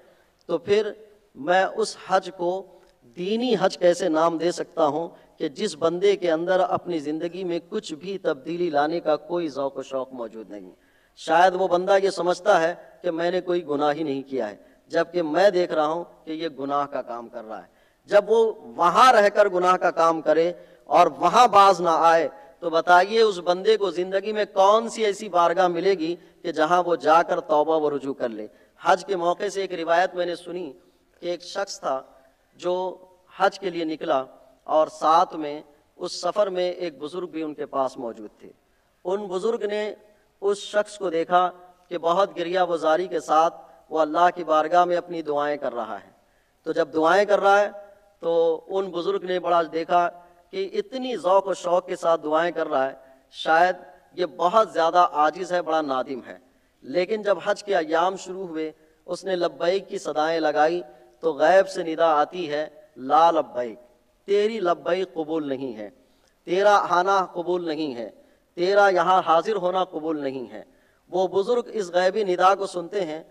تو پھر میں اس حج کو دینی حج کیسے نام دے سکتا ہوں کہ جس بندے کے اندر اپنی زندگی میں کچھ بھی تبدیلی لانے کا کوئی ذوق و شوق موجود نہیں۔ شاید وہ بندہ یہ سمجھتا ہے کہ میں نے کوئی گناہ ہی نہیں کیا ہے، جبکہ میں دیکھ رہا ہوں کہ یہ گناہ کا کام کر رہا ہے۔ جب وہ وہاں رہ کر گناہ کا کام کرے اور وہاں باز نہ آئے تو بتائیے اس بندے کو زندگی میں کون سی ایسی بارگاہ ملے گی کہ جہاں وہ جا کر توبہ و رجوع کر لے۔ حج کے موقع سے ایک روایت میں نے سنی کہ ایک شخص تھا جو حج کے لیے نکلا اور ساتھ میں اس سفر میں ایک بزرگ بھی ان کے پاس موجود تھے۔ ان بزرگ نے اس شخص کو دیکھا کہ بہت گریہ وزاری کے ساتھ وہ اللہ کی بارگاہ میں اپنی دعائیں کر رہا ہے۔ تو جب دعائیں کر رہا ہے تو ان بزرگ نے بڑا دیکھا کہ اتنی ذوق و شوق کے ساتھ دعائیں کر رہا ہے، شاید یہ بہت زیادہ عاجز ہے، بڑا نادم ہے۔ لیکن جب حج کے ایام شروع ہوئے، اس نے لبیک کی صدائیں لگائی تو غیب سے ندا آتی ہے، لا لبیک، تیری لبیک قبول نہیں ہے، تیرا آنا قبول نہیں ہے، تیرا یہاں حاضر ہونا قبول نہیں ہے۔ وہ بزرگ اس غیبی ندا کو سنتے ہیں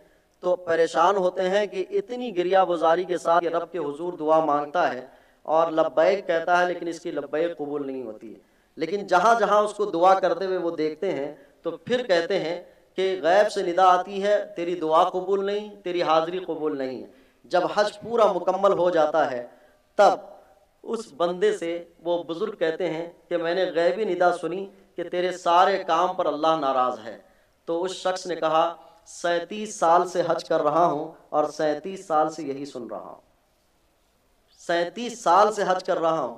تو پریشان ہوتے ہیں کہ اتنی گریہ وزاری کے ساتھ یہ رب کے حضور دعا مانگتا ہے اور لبیک کہتا ہے لیکن اس کی لبیک قبول نہیں ہوتی ہے۔ لیکن جہاں جہاں اس کو دعا کرتے ہوئے وہ دیکھتے ہیں تو پھر کہتے ہیں کہ غیب سے ندا آتی ہے، تیری دعا قبول نہیں، تیری حاضری قبول نہیں ہے۔ جب حج پورا مکمل ہو جاتا ہے تب اس بندے سے وہ بزرگ کہتے ہیں کہ میں نے غیبی ندا سنی کہ تیرے سارے کام پر اللہ ناراض ہے۔ تو اس شخص نے کہا 37 سال سے حج کر رہا ہوں اور 37 سال سے یہی سن رہا ہوں، 37 سال سے حج کر رہا ہوں،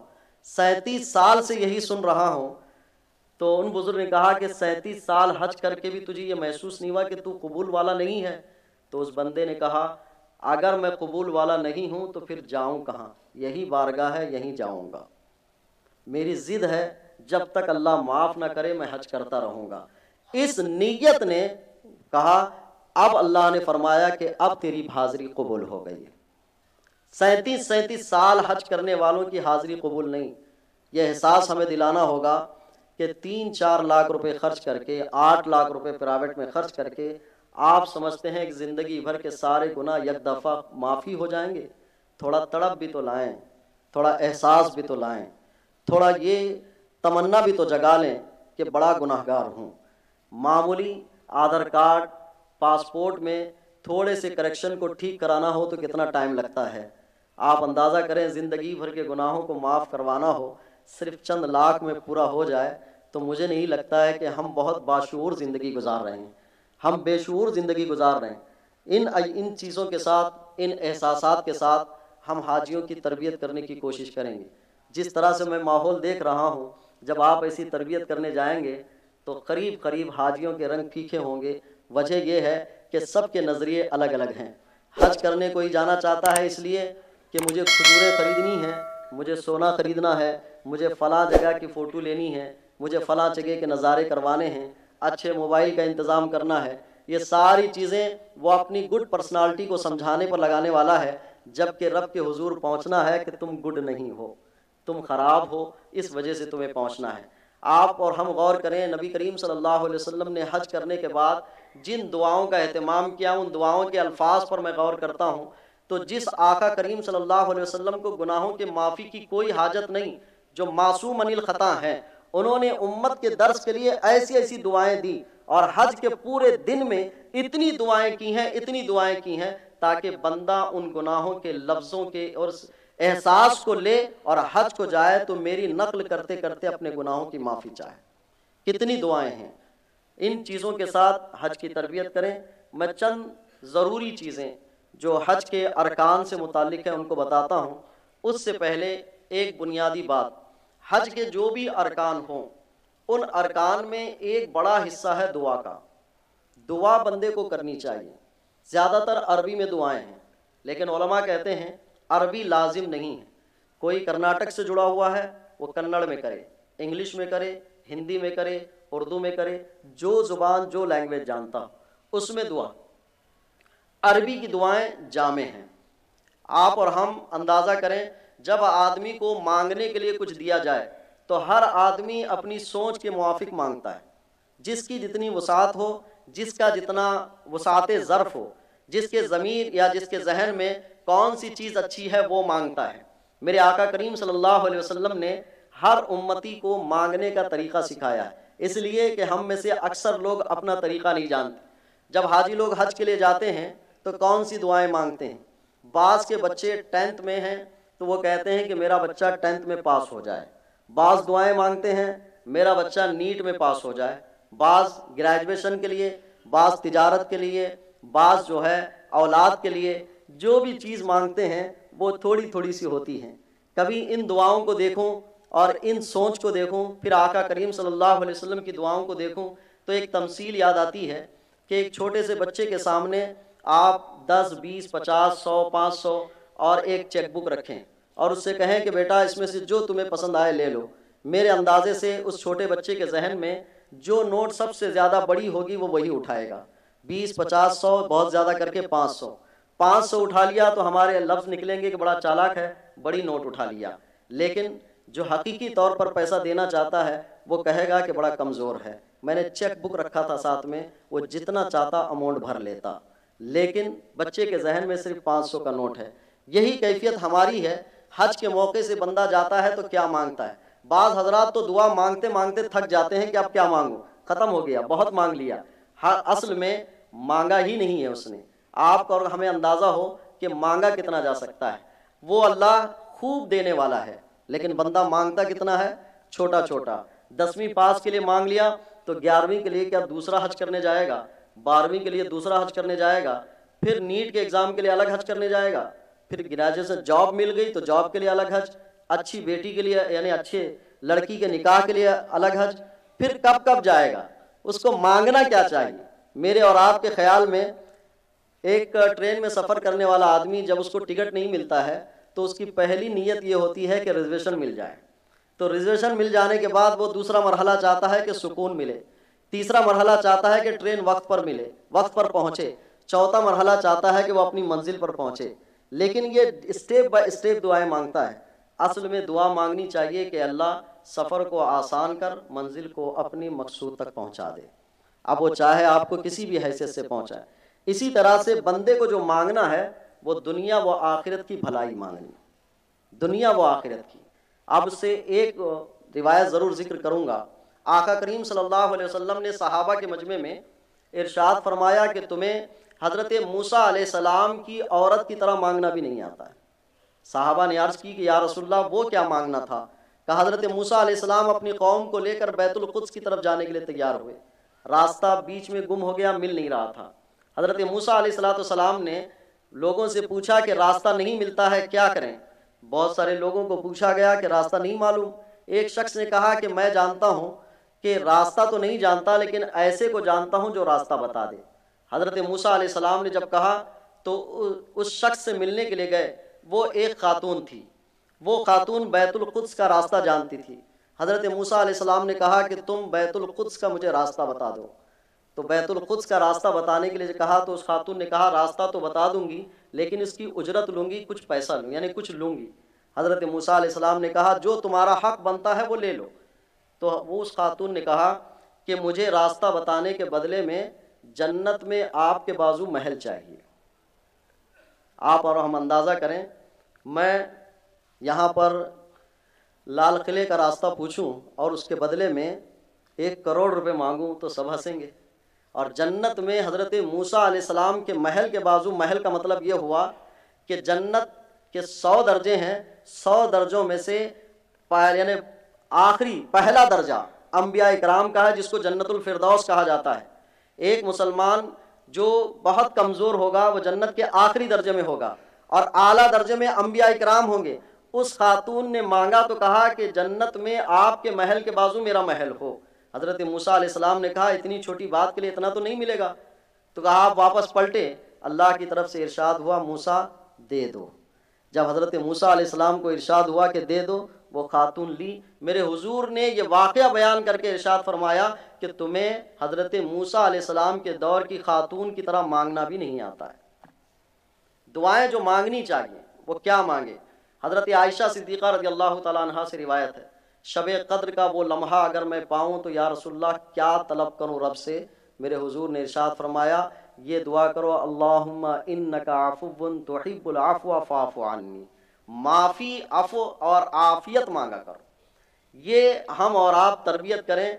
37 سال سے یہی سن رہا ہوں۔ تو ان بزرگ نے کہا کہ 37 سال حج کر کے بھی تجھے یہ محسوس نہیں ہوا کہ تو قبول والا نہیں ہے؟ تو اس بندے نے کہا اگر میں قبول والا نہیں ہوں تو پھر جاؤں کہاں؟ یہی بارگاہ ہے، یہیں جاؤں گا۔ میری ضد ہے جب تک اللہ معاف نہ کرے میں حج کرتا رہوں گا۔ اس نیت نے کہا، اب اللہ نے فرمایا کہ اب تیری حاضری قبول ہو گئی۔ 37 سال حج کرنے والوں کی حاضری قبول نہیں۔ یہ احساس ہمیں دلانا ہوگا کہ 3-4 لاکھ روپے خرچ کر کے، 8 لاکھ روپے پرائیویٹ میں خرچ کر کے آپ سمجھتے ہیں کہ زندگی بھر کے سارے گناہ یک دفعہ معافی ہو جائیں گے؟ تھوڑا تڑپ بھی تو لائیں، تھوڑا احساس بھی تو لائیں، تھوڑا یہ تمنا بھی تو جگا لیں کہ بڑا گناہگار ہوں۔ معمولی آدھار کارڈ، پاسپورٹ میں تھوڑے سے کریکشن کو ٹھیک کرانا ہو تو کتنا ٹائم لگتا ہے۔ آپ اندازہ کریں زندگی بھر کے گناہوں کو معاف کروانا ہو، صرف چند لاکھ میں پورا ہو جائے تو مجھے نہیں لگتا ہے کہ ہم بہت باشعور زندگی گزار رہے ہیں، ہم بے شعور زندگی گزار رہے ہیں۔ ان چیزوں کے ساتھ، ان احساسات کے ساتھ ہم حاجیوں کی تربیت کرنے کی کوشش کریں گے۔ جس طرح سے میں ماحول دیکھ رہا ہوں، جب آپ ایسی تربیت کرنے جائیں گے تو قریب قریب حاجیوں کے رنگ پھیکے ہوں گے۔ وجہ یہ ہے کہ سب کے نظریے الگ الگ ہیں۔ حج کرنے کوئی جانا چاہتا ہے اس لیے کہ مجھے کھجوریں خریدنی ہیں، مجھے سونا خریدنا ہے، مجھے فلاں جگہ کی فوٹو لینی ہے، مجھے فلاں جگہ کے نظارے کروانے ہیں، اچھے موبائل کا انتظام کرنا ہے۔ یہ ساری چیزیں وہ اپنی گڈ پرسنالٹی کو سمجھانے پر لگانے والا ہے، جبکہ رب کے حضور پہنچنا ہے کہ تم گڈ نہیں ہو، تم خراب ہو، اس وجہ سے تمہیں پہنچنا ہے۔ آپ اور ہم غور کریں، نبی کریم صلی اللہ علیہ وسلم نے حج کرنے کے بعد جن دعاؤں کا اہتمام کیا، ان دعاؤں کے الفاظ پر میں غور کرتا ہوں تو جس آقا کریم صلی اللہ علیہ وسلم کو گناہوں کے معافی کی کوئی حاجت نہیں، جو معصوم عن الخطا ہیں، انہوں نے امت کے درس کے لیے ایسی ایسی دعائیں دی، اور حج کے پورے دن میں اتنی دعائیں کی ہیں، اتنی دعائیں کی ہیں تاکہ بندہ ان گناہوں کے لفظوں کے اور احساس کو لے اور حج کو جائے تو میری نقل کرتے کرتے اپنے گناہوں کی معافی چاہے۔ کتنی دعائیں ہیں۔ ان چیزوں کے ساتھ حج کی تربیت کریں۔ میں چند ضروری چیزیں جو حج کے ارکان سے متعلق ہیں ان کو بتاتا ہوں۔ اس سے پہلے ایک بنیادی بات، حج کے جو بھی ارکان ہوں ان ارکان میں ایک بڑا حصہ ہے دعا کا۔ دعا بندے کو کرنی چاہیے۔ زیادہ تر عربی میں دعائیں ہیں، لیکن علماء کہتے ہیں عربی لازم نہیں ہے۔ کوئی کرناٹک سے جڑا ہوا ہے وہ کنڑ میں کرے، انگلش میں کرے، ہندی میں کرے، اردو میں کرے، جو زبان جو لینگویج جانتا اس میں دعا۔ عربی کی دعائیں جامع ہیں۔ آپ اور ہم اندازہ کریں، جب آدمی کو مانگنے کے لیے کچھ دیا جائے تو ہر آدمی اپنی سوچ کے موافق مانگتا ہے، جس کی جتنی وسعت ہو، جس کا جتنا وسعت ظرف ہو، جس کے ضمیر یا جس کے ذہن میں کون سی چیز اچھی ہے وہ مانگتا ہے۔ میرے آقا کریم صلی اللہ علیہ وسلم نے ہر امتی کو مانگنے کا طریقہ سکھایا ہے، اس لیے کہ ہم میں سے اکثر لوگ اپنا طریقہ نہیں جانتے۔ جب حاجی لوگ حج کے لیے جاتے ہیں تو کون سی دعائیں مانگتے ہیں؟ بعض کے بچے 10th میں ہیں تو وہ کہتے ہیں کہ میرا بچہ 10th میں پاس ہو جائے۔ بعض دعائیں مانگتے ہیں میرا بچہ نیٹ میں پاس ہو جائے، بعض گریجویشن کے لیے، بعض تجارت کے لیے، بعض جو ہے اولاد کے لیے۔ جو بھی چیز مانگتے ہیں وہ تھوڑی تھوڑی سی ہوتی ہیں۔ کبھی ان دعاؤں کو دیکھوں اور ان سوچ کو دیکھوں، پھر آقا کریم صلی اللہ علیہ وسلم کی دعاؤں کو دیکھوں تو ایک تمثیل یاد آتی ہے کہ ایک چھوٹے سے بچے کے سامنے آپ 10، 20، 50، 100، 500 اور ایک چیک بک رکھیں اور اس سے کہیں کہ بیٹا اس میں سے جو تمہیں پسند آئے لے لو۔ میرے اندازے سے اس چھوٹے بچے کے ذہن میں جو نوٹ سب سے زیادہ بڑی ہوگی وہ وہی اٹھائے گا۔ 20، 50، 100، بہت زیادہ کر کے 500۔ 500 اٹھا لیا تو ہمارے لفظ نکلیں گے کہ بڑا چالاک ہے، بڑی نوٹ اٹھا لیا۔ لیکن جو حقیقی طور پر پیسہ دینا چاہتا ہے وہ کہے گا کہ بڑا کمزور ہے، میں نے چیک بک رکھا تھا ساتھ میں، وہ جتنا چاہتا اماؤنٹ بھر لیتا، لیکن بچے کے ذہن میں صرف 500 کا نوٹ ہے۔ یہی کیفیت ہماری ہے۔ حج کے موقع سے بندہ جاتا ہے تو کیا مانگتا ہے؟ بعض حضرات تو دعا مانگتے مانگتے تھک جاتے ہیں کہ اب کیا مانگوں، ختم ہو گیا، بہت مانگ لیا۔ اصل میں مانگا ہی نہیں ہے اس نے۔ آپ کو اور ہمیں اندازہ ہو کہ مانگا کتنا جا سکتا ہے۔ وہ اللہ خوب دینے والا ہے، لیکن بندہ مانگتا کتنا ہے؟ چھوٹا چھوٹا۔ 10ویں پاس کے لیے مانگ لیا تو 11ویں کے لیے کیا دوسرا حج کرنے جائے گا؟ 12ویں کے لیے دوسرا حج کرنے جائے گا، پھر نیٹ کے ایگزام کے لیے الگ حج کرنے جائے گا، پھر گریجویشن جاب مل گئی تو جاب کے لیے الگ حج، اچھی بیٹی کے لیے یعنی اچھے لڑکی کے نکاح کے لیے الگ حج، پھر کب کب جائے گا؟ اس کو مانگنا کیا چاہیے؟ میرے اور آپ کے خیال میں ایک ٹرین میں سفر کرنے والا آدمی جب اس کو ٹکٹ نہیں ملتا ہے تو اس کی پہلی نیت یہ ہوتی ہے کہ ریزرویشن مل جائے۔ تو ریزرویشن مل جانے کے بعد وہ دوسرا مرحلہ چاہتا ہے کہ سکون ملے، تیسرا مرحلہ چاہتا ہے کہ ٹرین وقت پر ملے، وقت پر پہنچے، چوتھا مرحلہ چاہتا ہے کہ وہ اپنی منزل پر پہنچے۔ لیکن یہ اسٹیپ بائی اسٹیپ دعائیں مانگتا ہے۔ اصل میں دعا مانگنی چاہیے کہ اللہ سفر کو آسان کر، منزل کو اپنی مقصود تک پہنچا دے، اب وہ چاہے آپ کو کسی بھی حیثیت سے پہنچائے۔ اسی طرح سے بندے کو جو مانگنا ہے وہ دنیا و آخرت کی بھلائی مانگنی، دنیا و آخرت کی۔ اب سے ایک روایت ضرور ذکر کروں گا۔ آقا کریم صلی اللہ علیہ وسلم نے صحابہ کے مجمع میں ارشاد فرمایا کہ تمہیں حضرت موسیٰ علیہ السلام کی عورت کی طرح مانگنا بھی نہیں آتا ہے۔ صحابہ نے عرض کی کہ یا رسول اللہ وہ کیا مانگنا تھا؟ کہ حضرت موسیٰ علیہ السلام اپنی قوم کو لے کر بیت القدس کی طرف جانے کے لیے تیار ہوئے، راستہ بیچ میں گم ہو گیا، مل نہیں رہا تھا۔ حضرت موسیٰ علیہ السلام نے لوگوں سے پوچھا کہ راستہ نہیں ملتا ہے، کیا کریں؟ بہت سارے لوگوں کو پوچھا گیا کہ راستہ نہیں معلوم۔ ایک شخص نے کہا کہ میں جانتا ہوں کہ راستہ تو نہیں جانتا لیکن ایسے کو جانتا ہوں جو راستہ بتا دے۔ حضرت موسیٰ علیہ السلام نے جب کہا تو اس شخص سے ملنے کے لیے گئے۔ وہ ایک خاتون تھی، وہ خاتون بیت القدس کا راستہ جانتی تھی۔ حضرت موسیٰ علیہ السلام نے کہا کہ تم بیت القدس کا مجھے راستہ بتا دو۔ تو بیت القدس کا راستہ بتانے کے لیے کہا تو اس خاتون نے کہا راستہ تو بتا دوں گی لیکن اس کی اجرت لوں گی، کچھ پیسہ لوں، یعنی کچھ لوں گی۔ حضرت موسیٰ علیہ السلام نے کہا جو تمہارا حق بنتا ہے وہ لے لو۔ تو وہ اس خاتون نے کہا کہ مجھے راستہ بتانے کے بدلے میں جنت میں آپ کے بازو محل چاہیے۔ آپ اور ہم اندازہ کریں، میں یہاں پر لال قلعے کا راستہ پوچھوں اور اس کے بدلے میں 1 کروڑ روپے مانگوں تو سب ہنسیں گے۔ اور جنت میں حضرت موسیٰ علیہ السلام کے محل کے بازو محل کا مطلب یہ ہوا کہ جنت کے 100 درجے ہیں، 100 درجوں میں سے یعنی آخری پہلا درجہ انبیاء اکرام کا ہے جس کو جنت الفردوس کہا جاتا ہے۔ ایک مسلمان جو بہت کمزور ہوگا وہ جنت کے آخری درجے میں ہوگا اور اعلیٰ درجے میں انبیاء اکرام ہوں گے۔ اس خاتون نے مانگا تو کہا کہ جنت میں آپ کے محل کے بازو میرا محل ہو۔ حضرت موسیٰ علیہ السلام نے کہا اتنی چھوٹی بات کے لیے اتنا تو نہیں ملے گا۔ تو کہا آپ واپس پلٹے، اللہ کی طرف سے ارشاد ہوا موسیٰ دے دو۔ جب حضرت موسیٰ علیہ السلام کو ارشاد ہوا کہ دے دو، وہ خاتون لی۔ میرے حضور نے یہ واقعہ بیان کر کے ارشاد فرمایا کہ تمہیں حضرت موسیٰ علیہ السلام کے دور کی خاتون کی طرح مانگنا بھی نہیں آتا ہے۔ دعائیں جو مانگنی چاہیے وہ کیا مانگے؟ حضرت عائشہ صدیقہ رضی اللہ تعالیٰ عنہا سے روایت ہے، شب قدر کا وہ لمحہ اگر میں پاؤں تو یا رسول اللہ کیا طلب کروں رب سے؟ میرے حضور نے ارشاد فرمایا یہ دعا کرو اللہم انک عفو تحب العفو فاعف عنی، معافی، عفو اور عافیت مانگا کرو۔ یہ ہم اور آپ تربیت کریں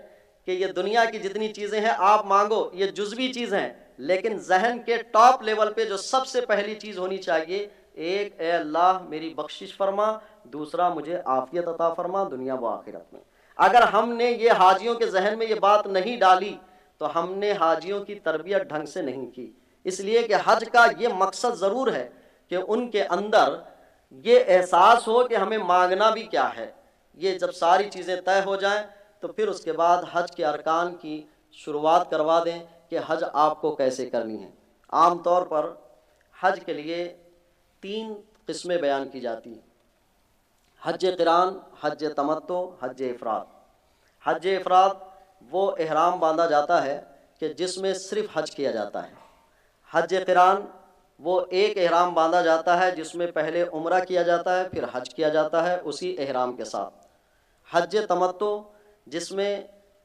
کہ یہ دنیا کی جتنی چیزیں ہیں آپ مانگو، یہ جزوی چیز ہیں، لیکن ذہن کے ٹاپ لیول پہ جو سب سے پہلی چیز ہونی چاہیے، ایک اے اللہ میری بخشش فرما، دوسرا مجھے عافیت عطا فرما دنیا و آخرت میں۔ اگر ہم نے یہ حاجیوں کے ذہن میں یہ بات نہیں ڈالی تو ہم نے حاجیوں کی تربیت ڈھنگ سے نہیں کی۔ اس لیے کہ حج کا یہ مقصد ضرور ہے کہ ان کے اندر یہ احساس ہو کہ ہمیں مانگنا بھی کیا ہے۔ یہ جب ساری چیزیں طے ہو جائیں تو پھر اس کے بعد حج کے ارکان کی شروعات کروا دیں کہ حج آپ کو کیسے کرنی ہے۔ عام طور پر حج کے لیے 3 قسمیں بیان کی جاتی ہیں: حج قران، حج تمتع، حج افراد۔ حج افراد وہ احرام باندھا جاتا ہے کہ جس میں صرف حج کیا جاتا ہے۔ حج قران وہ ایک احرام باندھا جاتا ہے جس میں پہلے عمرہ کیا جاتا ہے پھر حج کیا جاتا ہے اسی احرام کے ساتھ۔ حج تمتع جس میں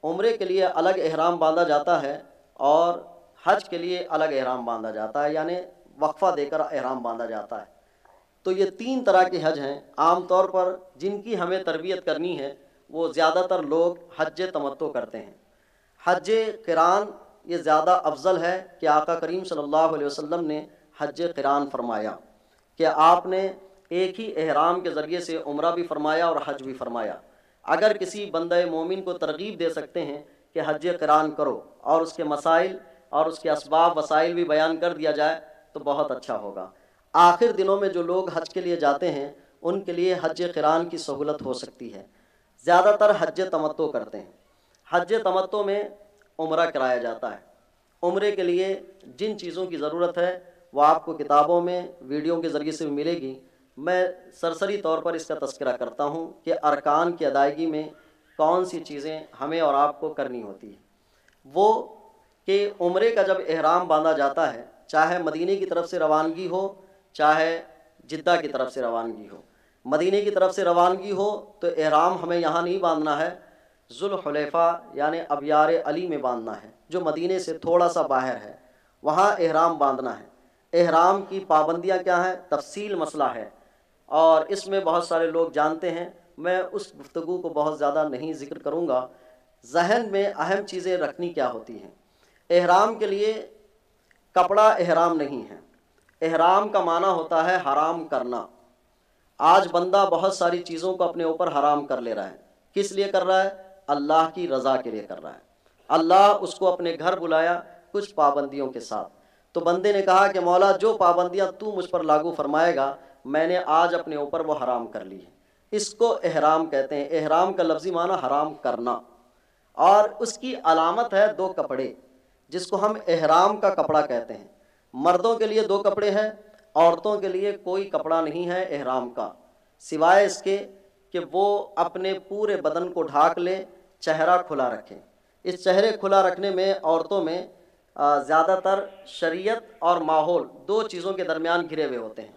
عمرے کے لیے الگ احرام باندھا جاتا ہے اور حج کے لیے الگ احرام باندھا جاتا ہے، یعنی وقفہ دے کر احرام باندھا جاتا ہے۔ تو یہ 3 طرح کے حج ہیں۔ عام طور پر جن کی ہمیں تربیت کرنی ہے وہ زیادہ تر لوگ حج تمتع کرتے ہیں۔ حج قران یہ زیادہ افضل ہے کہ آقا کریم صلی اللہ علیہ وسلم نے حج قران فرمایا کہ آپ نے ایک ہی احرام کے ذریعے سے عمرہ بھی فرمایا اور حج بھی فرمایا۔ اگر کسی بندہ مومن کو ترغیب دے سکتے ہیں کہ حج قران کرو اور اس کے مسائل اور اس کے اسباب وسائل بھی بیان کر دیا جائے تو بہت اچھا ہوگا۔ آخر دنوں میں جو لوگ حج کے لیے جاتے ہیں ان کے لیے حج قران کی سہولت ہو سکتی ہے۔ زیادہ تر حج تمتع کرتے ہیں۔ حج تمتع میں عمرہ کرایا جاتا ہے۔ عمرے کے لیے جن چیزوں کی ضرورت ہے وہ آپ کو کتابوں میں ویڈیو کے ذریعے سے ملے گی۔ میں سرسری طور پر اس کا تذکرہ کرتا ہوں کہ ارکان کی ادائیگی میں کون سی چیزیں ہمیں اور آپ کو کرنی ہوتی ہیں۔ وہ کہ عمرے کا جب احرام باندھا جاتا ہے، چاہے مدینے کی طرف سے روانگی ہو چاہے جدہ کی طرف سے روانگی ہو، مدینے کی طرف سے روانگی ہو تو احرام ہمیں یہاں نہیں باندھنا ہے، ذوالحلیفہ یعنی ابیار علی میں باندھنا ہے جو مدینے سے تھوڑا سا باہر ہے، وہاں احرام باندھنا ہے۔ احرام کی پابندیاں کیا ہیں، تفصیل مسئلہ ہے، اور اس میں بہت سارے لوگ جانتے ہیں، میں اس گفتگو کو بہت زیادہ نہیں ذکر کروں گا۔ ذہن میں اہم چیزیں رکھنی کیا ہوتی ہیں۔ احرام کے لیے کپڑا احرام نہیں ہے۔ احرام کا معنی ہوتا ہے حرام کرنا۔ آج بندہ بہت ساری چیزوں کو اپنے اوپر حرام کر لے رہا ہے۔ کس لیے کر رہا ہے؟ اللہ کی رضا کے لیے کر رہا ہے۔ اللہ اس کو اپنے گھر بلایا کچھ پابندیوں کے ساتھ، تو بندے نے کہا کہ مولا جو پابندیاں تو مجھ پر لاگو فرمائے گا میں نے آج اپنے اوپر وہ حرام کر لی ہے۔ اس کو احرام کہتے ہیں۔ احرام کا لفظی معنی حرام کرنا، اور اس کی علامت ہے 2 کپڑے، جس کو ہم احرام کا کپڑا کہتے ہیں۔ مردوں کے لیے 2 کپڑے ہیں، عورتوں کے لیے کوئی کپڑا نہیں ہے احرام کا، سوائے اس کے کہ وہ اپنے پورے بدن کو ڈھانک لے، چہرہ کھلا رکھیں۔ اس چہرے کھلا رکھنے میں عورتوں میں زیادہ تر شریعت اور ماحول 2 چیزوں کے درمیان گھرے ہوئے ہوتے ہیں۔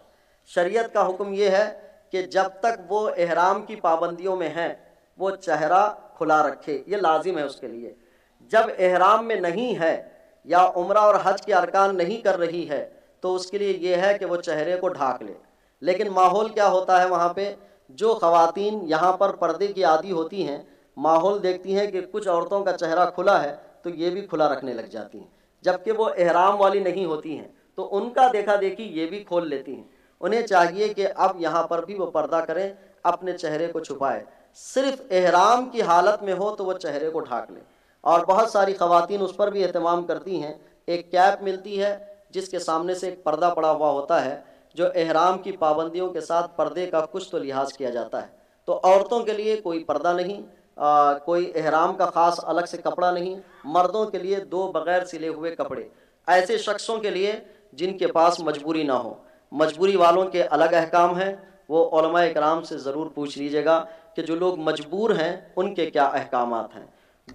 شریعت کا حکم یہ ہے کہ جب تک وہ احرام کی پابندیوں میں ہیں وہ چہرہ کھلا رکھے، یہ لازم ہے اس کے لیے۔ جب احرام میں نہیں ہے یا عمرہ اور حج کے ارکان نہیں کر رہی ہے تو اس کے لیے یہ ہے کہ وہ چہرے کو ڈھانک لے۔ لیکن ماحول کیا ہوتا ہے وہاں پہ؟ جو خواتین یہاں پر پردے کی عادی ہوتی ہیں، ماحول دیکھتی ہیں کہ کچھ عورتوں کا چہرہ کھلا ہے تو یہ بھی کھلا رکھنے لگ جاتی ہیں، جبکہ وہ احرام والی نہیں ہوتی ہیں، تو ان کا دیکھا دیکھی یہ بھی کھول لیتی ہیں۔ انہیں چاہیے کہ اب یہاں پر بھی وہ پردہ کریں، اپنے چہرے کو چھپائے۔ صرف احرام کی حالت میں ہو تو وہ چہرے کو ڈھانک لیں، اور بہت ساری خواتین اس پر بھی اہتمام کرتی ہیں۔ ایک کیپ ملتی ہے جس کے سامنے سے ایک پردہ پڑا ہوا ہوتا ہے، جو احرام کی پابندیوں کے ساتھ پردے کا کچھ تو لحاظ کیا جاتا ہے۔ تو عورتوں کے لیے کوئی پردہ نہیں، کوئی احرام کا خاص الگ سے کپڑا نہیں۔ مردوں کے لیے 2 بغیر سلے ہوئے کپڑے، ایسے شخصوں کے لیے جن کے پاس مجبوری نہ ہو۔ مجبوری والوں کے الگ احکام ہیں، وہ علماء اکرام سے ضرور پوچھ لیجیے گا کہ جو لوگ مجبور ہیں ان کے کیا احکامات ہیں۔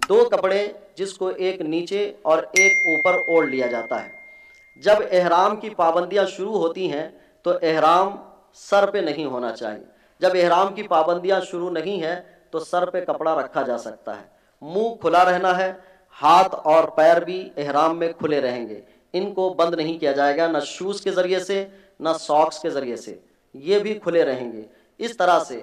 2 کپڑے جس کو ایک نیچے اور ایک اوپر اوڑھ لیا جاتا ہے۔ جب احرام کی پابندیاں شروع ہوتی ہیں تو احرام سر پہ نہیں ہونا چاہیے۔ جب احرام کی پابندیاں شروع نہیں ہیں تو سر پہ کپڑا رکھا جا سکتا ہے، منہ کھلا رہنا ہے، ہاتھ اور پیر بھی احرام میں کھلے رہیں گے، ان کو بند نہیں کیا جائے گا، نہ شوز کے ذریعے سے نہ ساکس کے ذریعے سے، یہ بھی کھلے رہیں گے۔ اس طرح سے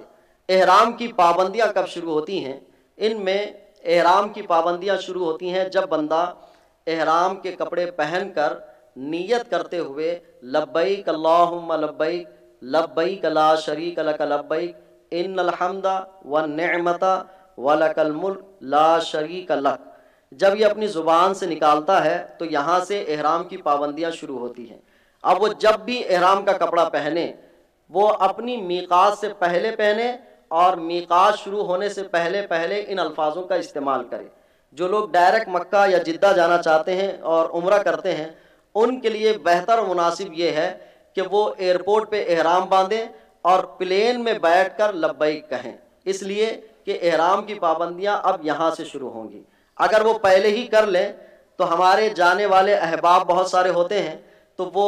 احرام کی پابندیاں کب شروع ہوتی ہیں؟ ان میں احرام کی پابندیاں شروع ہوتی ہیں جب بندہ احرام کے کپڑے پہن کر نیت کرتے ہوئے لبیک اللہم لبیک لبیک لا شریک لک لبیک ان الحمد والنعمت ولک الملک لا شریک لک، جب یہ اپنی زبان سے نکالتا ہے تو یہاں سے احرام کی پابندیاں شروع ہوتی ہیں۔ اب وہ جب بھی احرام کا کپڑا پہنے وہ اپنی میقات سے پہلے پہنے اور میقات شروع ہونے سے پہلے پہلے ان الفاظوں کا استعمال کرے۔ جو لوگ ڈائریکٹ مکہ یا جدہ جانا چاہتے ہیں اور عمرہ کرتے ہیں ان کے لیے بہتر و مناسب یہ ہے کہ وہ ایئرپورٹ پہ احرام باندھیں اور پلین میں بیٹھ کر لبیک کہیں، اس لیے کہ احرام کی پابندیاں اب یہاں سے شروع ہوں گی۔ اگر وہ پہلے ہی کر لیں تو ہمارے جانے والے احباب بہت سارے ہوتے ہیں تو وہ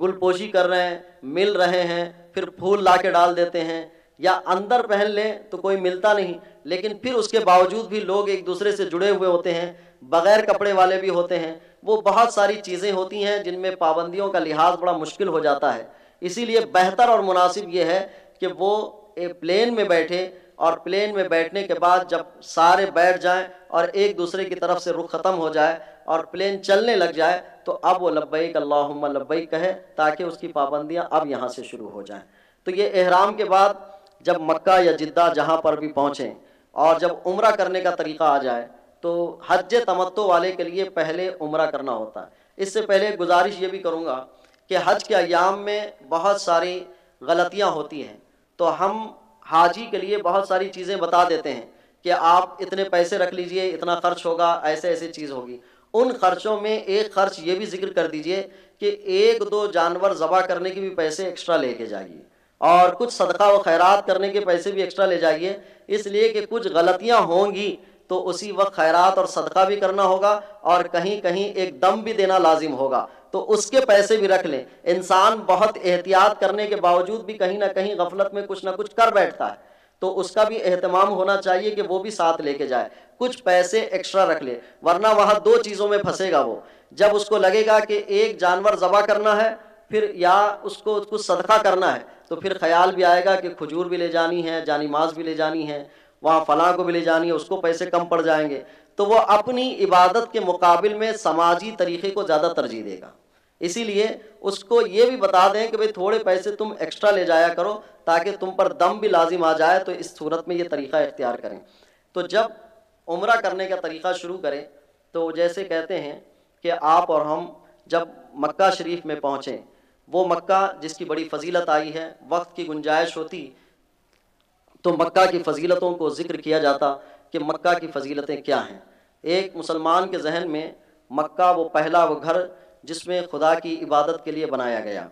گل پوشی کر رہے ہیں، مل رہے ہیں، پھر پھول لا کے ڈال دیتے ہیں، یا اندر پہن لیں تو کوئی ملتا نہیں، لیکن پھر اس کے باوجود بھی لوگ ایک دوسرے سے جڑے ہوئے ہوتے ہیں، بغیر کپڑے والے بھی ہوتے ہیں۔ وہ بہت ساری چیزیں ہوتی ہیں جن میں پابندیوں کا لحاظ بڑا مشکل ہو جاتا ہے۔ اسی لیے بہتر اور مناسب یہ ہے کہ وہ پلین میں بیٹھے، اور پلین میں بیٹھنے کے بعد جب سارے بیٹھ جائیں اور ایک دوسرے کی طرف سے رخ ختم ہو جائے اور پلین چلنے لگ جائے تو اب وہ لبیک اللہم لبیک کہے، تاکہ اس کی پابندیاں اب یہاں سے شروع ہو جائیں۔ تو یہ احرام کے بعد جب مکہ یا جدہ جہاں پر بھی پہنچیں اور جب عمرہ کرنے کا طریقہ آ جائے تو حج تمتع والے کے لیے پہلے عمرہ کرنا ہوتا ہے۔ اس سے پہلے گزارش یہ بھی کروں گا کہ حج کے ایام میں بہت ساری غلطیاں ہوتی ہیں، تو ہم حاجی کے لیے بہت ساری چیزیں بتا دیتے ہیں کہ آپ اتنے پیسے رکھ لیجئے، اتنا خرچ ہوگا، ایسے ایسے چیز ہوگی۔ ان خرچوں میں ایک خرچ یہ بھی ذکر کر دیجئے کہ 1-2 جانور ذبح کرنے کے بھی پیسے ایکسٹرا لے کے جائیے، اور کچھ صدقہ و خیرات کرنے کے پیسے بھی ایکسٹرا لے جائیے، اس لیے کہ کچھ غلطیاں ہوں گی تو اسی وقت خیرات اور صدقہ بھی کرنا ہوگا، اور کہیں کہیں ایک دم بھی دینا لازم ہوگا، تو اس کے پیسے بھی رکھ لیں۔ انسان بہت احتیاط کرنے کے باوجود بھی کہیں نہ کہیں غفلت میں کچھ نہ کچھ کر بیٹھتا ہے، تو اس کا بھی اہتمام ہونا چاہیے کہ وہ بھی ساتھ لے کے جائے، کچھ پیسے ایکسٹرا رکھ لے، ورنہ وہاں 2 چیزوں میں پھنسے گا وہ۔ جب اس کو لگے گا کہ ایک جانور ذبح کرنا ہے پھر یا اس کو کچھ صدقہ کرنا ہے تو پھر خیال بھی آئے گا کہ کھجور بھی لے جانی ہے، جانماز بھی لے جانی ہے، وہاں فلاں کو بھی لے جانی ہے، اس کو پیسے کم پڑ جائیں گے، تو وہ اپنی عبادت کے مقابل میں سماجی طریقے کو زیادہ ترجیح دے گا۔ اسی لیے اس کو یہ بھی بتا دیں کہ بھئی تھوڑے پیسے تم ایکسٹرا لے جایا کرو تاکہ تم پر دم بھی لازم آ جائے، تو اس صورت میں یہ طریقہ اختیار کریں۔ تو جب عمرہ کرنے کا طریقہ شروع کریں تو جیسے کہتے ہیں کہ آپ اور ہم جب مکہ شریف میں پہنچیں، وہ مکہ جس کی بڑی فضیلت آئی ہے، وقت کی گنجائش ہوتی تو مکہ کی فضیلتوں کو ذکر کیا جاتا کہ مکہ کی فضیلتیں کیا ہیں۔ ایک مسلمان کے ذہن میں مکہ وہ پہلا وہ گھر جس میں خدا کی عبادت کے لیے بنایا گیا،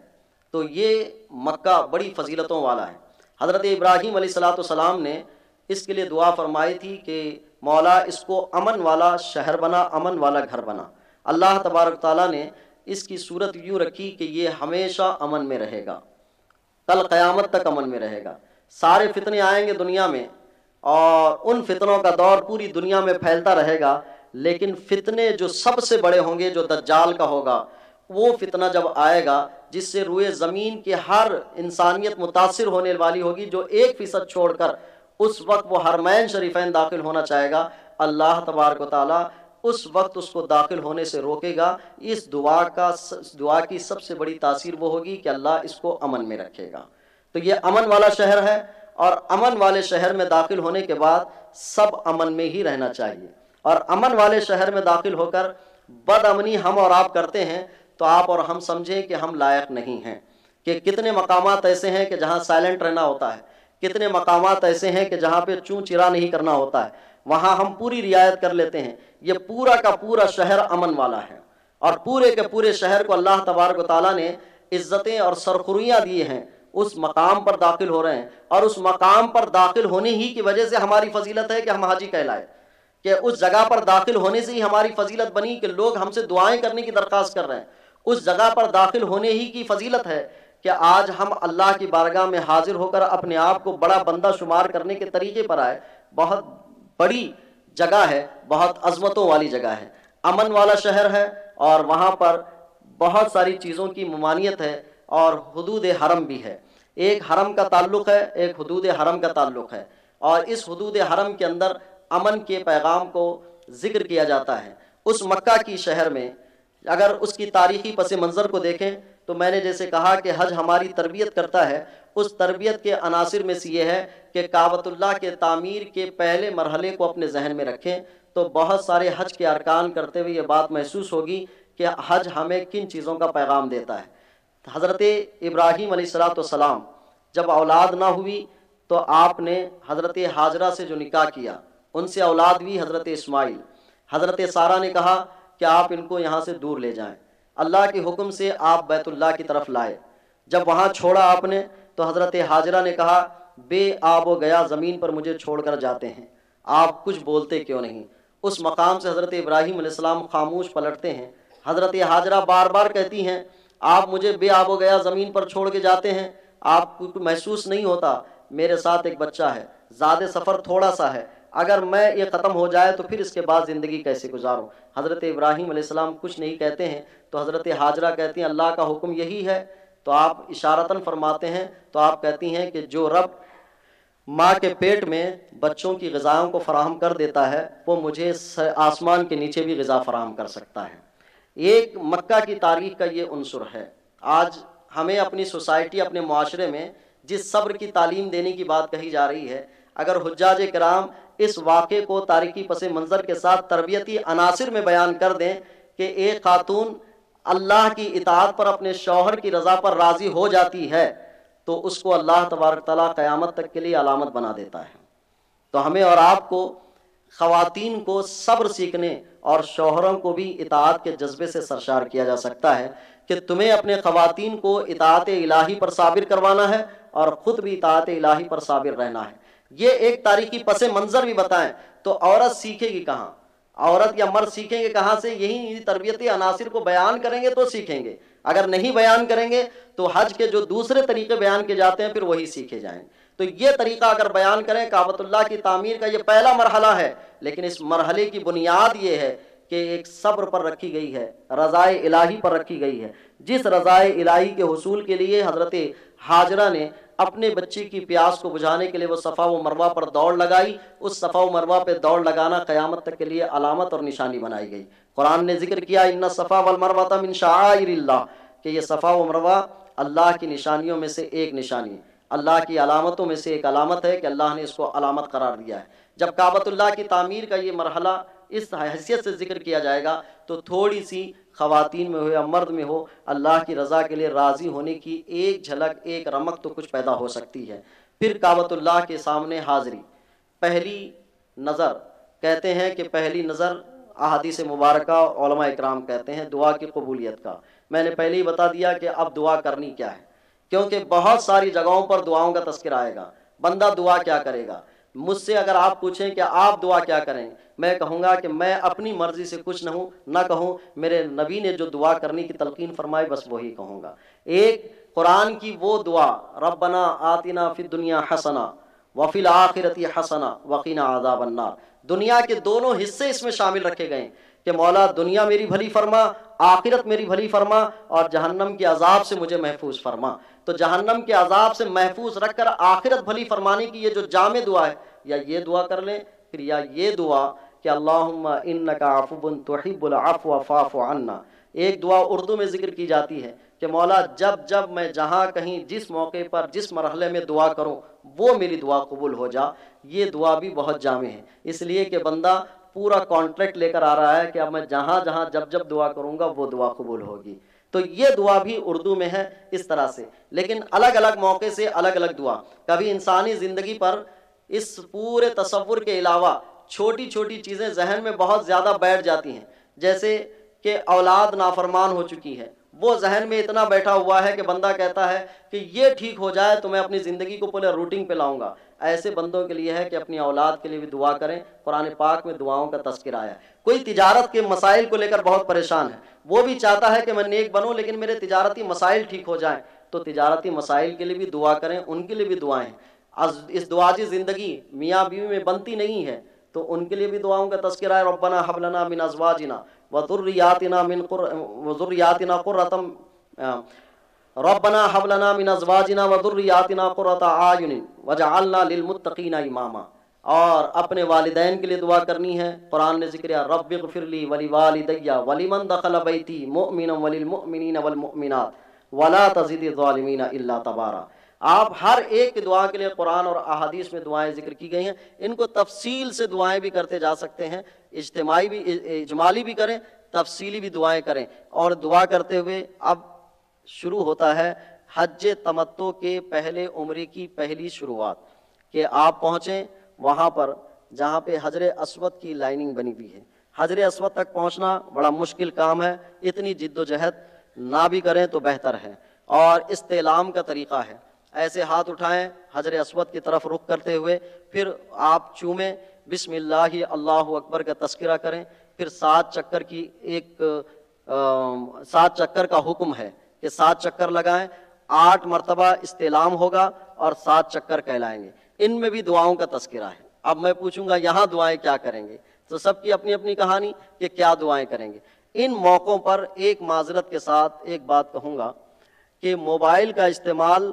تو یہ مکہ بڑی فضیلتوں والا ہے۔ حضرت ابراہیم علیہ السلام نے اس کے لیے دعا فرمائی تھی کہ مولا اس کو امن والا شہر بنا، امن والا گھر بنا۔ اللہ تبارک تعالیٰ نے اس کی صورت یوں رکھی کہ یہ ہمیشہ امن میں رہے گا، کل قیامت تک امن میں رہے گا۔ سارے فتنے آئیں گے دنیا میں اور ان فتنوں کا دور پوری دنیا میں پھیلتا رہے گا، لیکن فتنے جو سب سے بڑے ہوں گے جو دجال کا ہوگا، وہ فتنہ جب آئے گا جس سے روئے زمین کی ہر انسانیت متاثر ہونے والی ہوگی، جو 1% چھوڑ کر اس وقت وہ حرمین شریفین داخل ہونا چاہے گا، اللہ تبارک و تعالیٰ اس وقت اس کو داخل ہونے سے روکے گا۔ اس دعا کی سب سے بڑی تاثیر وہ ہوگی کہ اللہ اس کو امن میں رکھے گا۔ تو یہ امن والا شہر ہے، اور امن والے شہر میں داخل ہونے کے بعد سب امن میں ہی رہنا چاہیے۔ اور امن والے شہر میں داخل ہو کر بد امنی ہم اور آپ کرتے ہیں تو آپ اور ہم سمجھیں کہ ہم لائق نہیں ہیں، کہ کتنے مقامات ایسے ہیں کہ جہاں سائلنٹ رہنا ہوتا ہے، کتنے مقامات ایسے ہیں کہ جہاں پہ چوں چرا نہیں کرنا ہوتا ہے، وہاں ہم پوری رعایت کر لیتے ہیں۔ یہ پورا کا پورا شہر امن والا ہے، اور پورے کے پورے شہر کو اللہ تبارک و تعالیٰ نے عزتیں اور سرخوریاں دیے ہیں۔ اس مقام پر داخل ہو رہے ہیں، اور اس مقام پر داخل ہونے ہی کی وجہ سے ہماری فضیلت ہے کہ ہم حاجی کہلائے، کہ اس جگہ پر داخل ہونے سے ہی ہماری فضیلت بنی کہ لوگ ہم سے دعائیں کرنے کی درخواست کر رہے ہیں۔ اس جگہ پر داخل ہونے ہی کی فضیلت ہے کہ آج ہم اللہ کی بارگاہ میں حاضر ہو کر اپنے آپ کو بڑا بندہ شمار کرنے کے طریقے پر آئے۔ بہت بڑی جگہ ہے، بہت عظمتوں والی جگہ ہے، امن والا شہر ہے، اور وہاں پر بہت ساری چیزوں کی ممانعت ہے، اور حدود حرم بھی ہے۔ ایک حرم کا تعلق ہے، ایک حدود حرم کا تعلق ہے، اور اس حدود حرم کے اندر امن کے پیغام کو ذکر کیا جاتا ہے۔ اس مکہ کی شہر میں اگر اس کی تاریخی پس منظر کو دیکھیں تو میں نے جیسے کہا کہ حج ہماری تربیت کرتا ہے، اس تربیت کے عناصر میں سے یہ ہے کہ کعبۃ اللہ کے تعمیر کے پہلے مرحلے کو اپنے ذہن میں رکھیں تو بہت سارے حج کے ارکان کرتے ہوئے یہ بات محسوس ہوگی کہ حج ہمیں کن چیزوں کا پیغام دیتا ہے۔ حضرت ابراہیم علیہ السلام جب اولاد نہ ہوئی تو آپ نے حضرت ہاجرہ سے جو نکاح کیا، ان سے اولاد ہوئی حضرت اسماعیل۔ حضرت سارہ نے کہا کہ آپ ان کو یہاں سے دور لے جائیں، اللہ کے حکم سے آپ بیت اللہ کی طرف لائے۔ جب وہاں چھوڑا آپ نے تو حضرت ہاجرہ نے کہا بے آب و گیا زمین پر مجھے چھوڑ کر جاتے ہیں، آپ کچھ بولتے کیوں نہیں؟ اس مقام سے حضرت ابراہیم علیہ السلام خاموش پلٹتے ہیں۔ حضرت ہاجرہ بار بار کہتی ہیں آپ مجھے بے آب و گیا زمین پر چھوڑ کے جاتے ہیں، آپ کو محسوس نہیں ہوتا میرے ساتھ ایک بچہ ہے، زیادہ سفر تھوڑا سا ہے، اگر میں یہ ختم ہو جائے تو پھر اس کے بعد زندگی کیسے گزاروں؟ حضرت ابراہیم علیہ السلام کچھ نہیں کہتے ہیں تو حضرت ہاجرہ کہتی ہیں اللہ کا حکم یہی ہے، تو آپ اشارتاً فرماتے ہیں تو آپ کہتی ہیں کہ جو رب ماں کے پیٹ میں بچوں کی غذاؤں کو فراہم کر دیتا ہے وہ مجھے آسمان کے نیچے بھی غذا فراہم کر سکتا ہے۔ ایک مکہ کی تاریخ کا یہ عنصر ہے۔ آج ہمیں اپنی سوسائٹی، اپنے معاشرے میں جس صبر کی تعلیم دینے کی بات کہی جا رہی ہے، اگر حجاج کرام اس واقعے کو تاریخی پس منظر کے ساتھ تربیتی عناصر میں بیان کر دیں کہ ایک خاتون اللہ کی اطاعت پر اپنے شوہر کی رضا پر راضی ہو جاتی ہے تو اس کو اللہ تبارک تعالیٰ قیامت تک کے لیے علامت بنا دیتا ہے۔ تو ہمیں اور آپ کو، خواتین کو صبر سیکھنے اور شوہروں کو بھی اطاعت کے جذبے سے سرشار کیا جا سکتا ہے کہ تمہیں اپنے خواتین کو اطاعت الہی پر صابر کروانا ہے اور خود بھی اطاعت الہی پر صابر رہنا ہے۔ یہ ایک تاریخی پس منظر بھی بتائیں تو عورت سیکھے گی کہاں؟ عورت یا مرد سیکھیں گے کہاں سے؟ یہی تربیتی عناصر کو بیان کریں گے تو سیکھیں گے، اگر نہیں بیان کریں گے تو حج کے جو دوسرے طریقے بیان کیے جاتے ہیں پھر وہی سیکھے جائیں۔ تو یہ طریقہ اگر بیان کریں، کعبۃ اللہ کی تعمیر کا یہ پہلا مرحلہ ہے، لیکن اس مرحلے کی بنیاد یہ ہے کہ ایک صبر پر رکھی گئی ہے، رضائے الہی پر رکھی گئی ہے۔ جس رضائے الہی کے حصول کے لیے حضرت ہاجرہ نے اپنے بچے کی پیاس کو بجھانے کے لیے وہ صفا و مروہ پر دوڑ لگائی، اس صفا و مروہ پہ دوڑ لگانا قیامت تک کے لیے علامت اور نشانی بنائی گئی۔ قرآن نے ذکر کیا ان الصفا والمروہ من شعائر اللہ، کہ یہ صفا و مروہ اللہ کی نشانیوں میں سے ایک نشانی ہے، اللہ کی علامتوں میں سے ایک علامت ہے کہ اللہ نے اس کو علامت قرار دیا ہے۔ جب کعبۃ اللہ کی تعمیر کا یہ مرحلہ اس حیثیت سے ذکر کیا جائے گا تو تھوڑی سی خواتین میں ہو یا مرد میں ہو، اللہ کی رضا کے لیے راضی ہونے کی ایک جھلک، ایک رمق تو کچھ پیدا ہو سکتی ہے۔ پھر کعبۃ اللہ کے سامنے حاضری، پہلی نظر، کہتے ہیں کہ پہلی نظر احادیث مبارکہ علماء اکرام کہتے ہیں دعا کی قبولیت کا۔ میں نے پہلے ہی بتا دیا کہ اب دعا کرنی کیا ہے، کیونکہ بہت ساری جگہوں پر دعاؤں کا تذکرہ آئے گا۔ بندہ دعا کیا کرے گا؟ مجھ سے اگر آپ پوچھیں کہ آپ دعا کیا کریں، میں کہوں گا کہ میں اپنی مرضی سے کچھ نہ کہوں، میرے نبی نے جو دعا کرنے کی تلقین فرمائی بس وہی کہوں گا۔ ایک قرآن کی وہ دعا ربنا آتنا فی الدنیا حسنہ وفی الآخرۃ حسنہ وقنا عذاب النار، دنیا کے دونوں حصے اس میں شامل رکھے گئے کہ مولا دنیا میری بھلی فرما، آخرت میری بھلی فرما، اور جہنم کے عذاب سے مجھے محفوظ فرما۔ تو جہنم کے عذاب سے محفوظ رکھ کر آخرت بھلی فرمانے کی یہ جو جامع دعا ہے، یا یہ دعا کر لیں پھر یا یہ دعا کہ اللہم انکا عفو تحب العفو فاعف عنا۔ ایک دعا اردو میں ذکر کی جاتی ہے کہ مولا جب میں جہاں کہیں جس موقع پر جس مرحلے میں دعا کروں وہ میری دعا قبول ہو جا۔ یہ دعا بھی بہت جامع ہے، اس لیے کہ بندہ پورا کانٹریکٹ لے کر آ رہا ہے کہ اب میں جہاں جب دعا کروں گا وہ دعا قبول ہوگی۔ تو یہ دعا بھی اردو میں ہے اس طرح سے، لیکن الگ الگ موقع سے الگ الگ دعا۔ کبھی انسانی زندگی پر اس پورے تصور کے علاوہ چھوٹی چھوٹی چیزیں ذہن میں بہت زیادہ بیٹھ جاتی ہیں، جیسے کہ اولاد نافرمان ہو چکی ہے، وہ ذہن میں اتنا بیٹھا ہوا ہے کہ بندہ کہتا ہے کہ یہ ٹھیک ہو جائے تو میں اپنی زندگی کو پورے روٹنگ پہ لاؤں گا۔ ایسے بندوں کے لیے ہے کہ اپنی اولاد کے لیے بھی دعا کریں۔ قرآن پاک میں دعاؤں کا تذکرہ آیا ہے۔ کوئی تجارت کے مسائل کو لے کر بہت پریشان ہے، وہ بھی چاہتا ہے کہ میں نیک بنوں لیکن میرے تجارتی مسائل ٹھیک ہو جائیں، تو تجارتی مسائل کے لیے بھی دعا کریں، ان کے لیے بھی دعائیں ہیں۔ اس دعاجی زندگی میاں بیوی میں بنتی نہیں ہے تو ان کے لیے بھی دعاؤں کا تذکرہ ہے۔ ربنا ھب لنا من ازواجنا وذریاتنا قرۃ اعین وجعلنا للمتقین اماما۔ اور اپنے والدین کے لیے دعا کرنی ہے۔ قرآن نے ذکر ہے رب اغفر لی ولوالدی ولمن دخل بیتی مؤمنا وللمؤمنین والمؤمنات ولا تزد الظالمین الا تبارا۔ آپ ہر ایک دعا کے لیے قرآن اور احادیث میں دعائیں ذکر کی گئی ہیں، ان کو تفصیل سے دعائیں بھی کرتے جا سکتے ہیں، اجتماعی بھی، اجمالی بھی کریں، تفصیلی بھی دعائیں کریں۔ اور دعا کرتے ہوئے اب شروع ہوتا ہے حج تمتع کے پہلے عمرے کی پہلی شروعات، کہ آپ پہنچیں وہاں پر جہاں پہ حجر اسود کی لائننگ بنی ہوئی ہے۔ حجر اسود تک پہنچنا بڑا مشکل کام ہے، اتنی جد و جہد نہ بھی کریں تو بہتر ہے۔ اور استعلام کا طریقہ ہے، ایسے ہاتھ اٹھائیں حجر اسود کی طرف رخ کرتے ہوئے، پھر آپ چومیں، بسم اللہ اللہ اکبر کا تذکرہ کریں، پھر 7 چکر کی 7 چکر کا حکم ہے کہ 7 چکر لگائیں، 8 مرتبہ استعلام ہوگا اور 7 چکر کہلائیں گے۔ ان میں بھی دعاؤں کا تذکرہ ہے۔ اب میں پوچھوں گا یہاں دعائیں کیا کریں گے، تو سب کی اپنی اپنی کہانی کہ کیا دعائیں کریں گے۔ ان موقعوں پر ایک معذرت کے ساتھ ایک بات کہوں گا کہ موبائل کا استعمال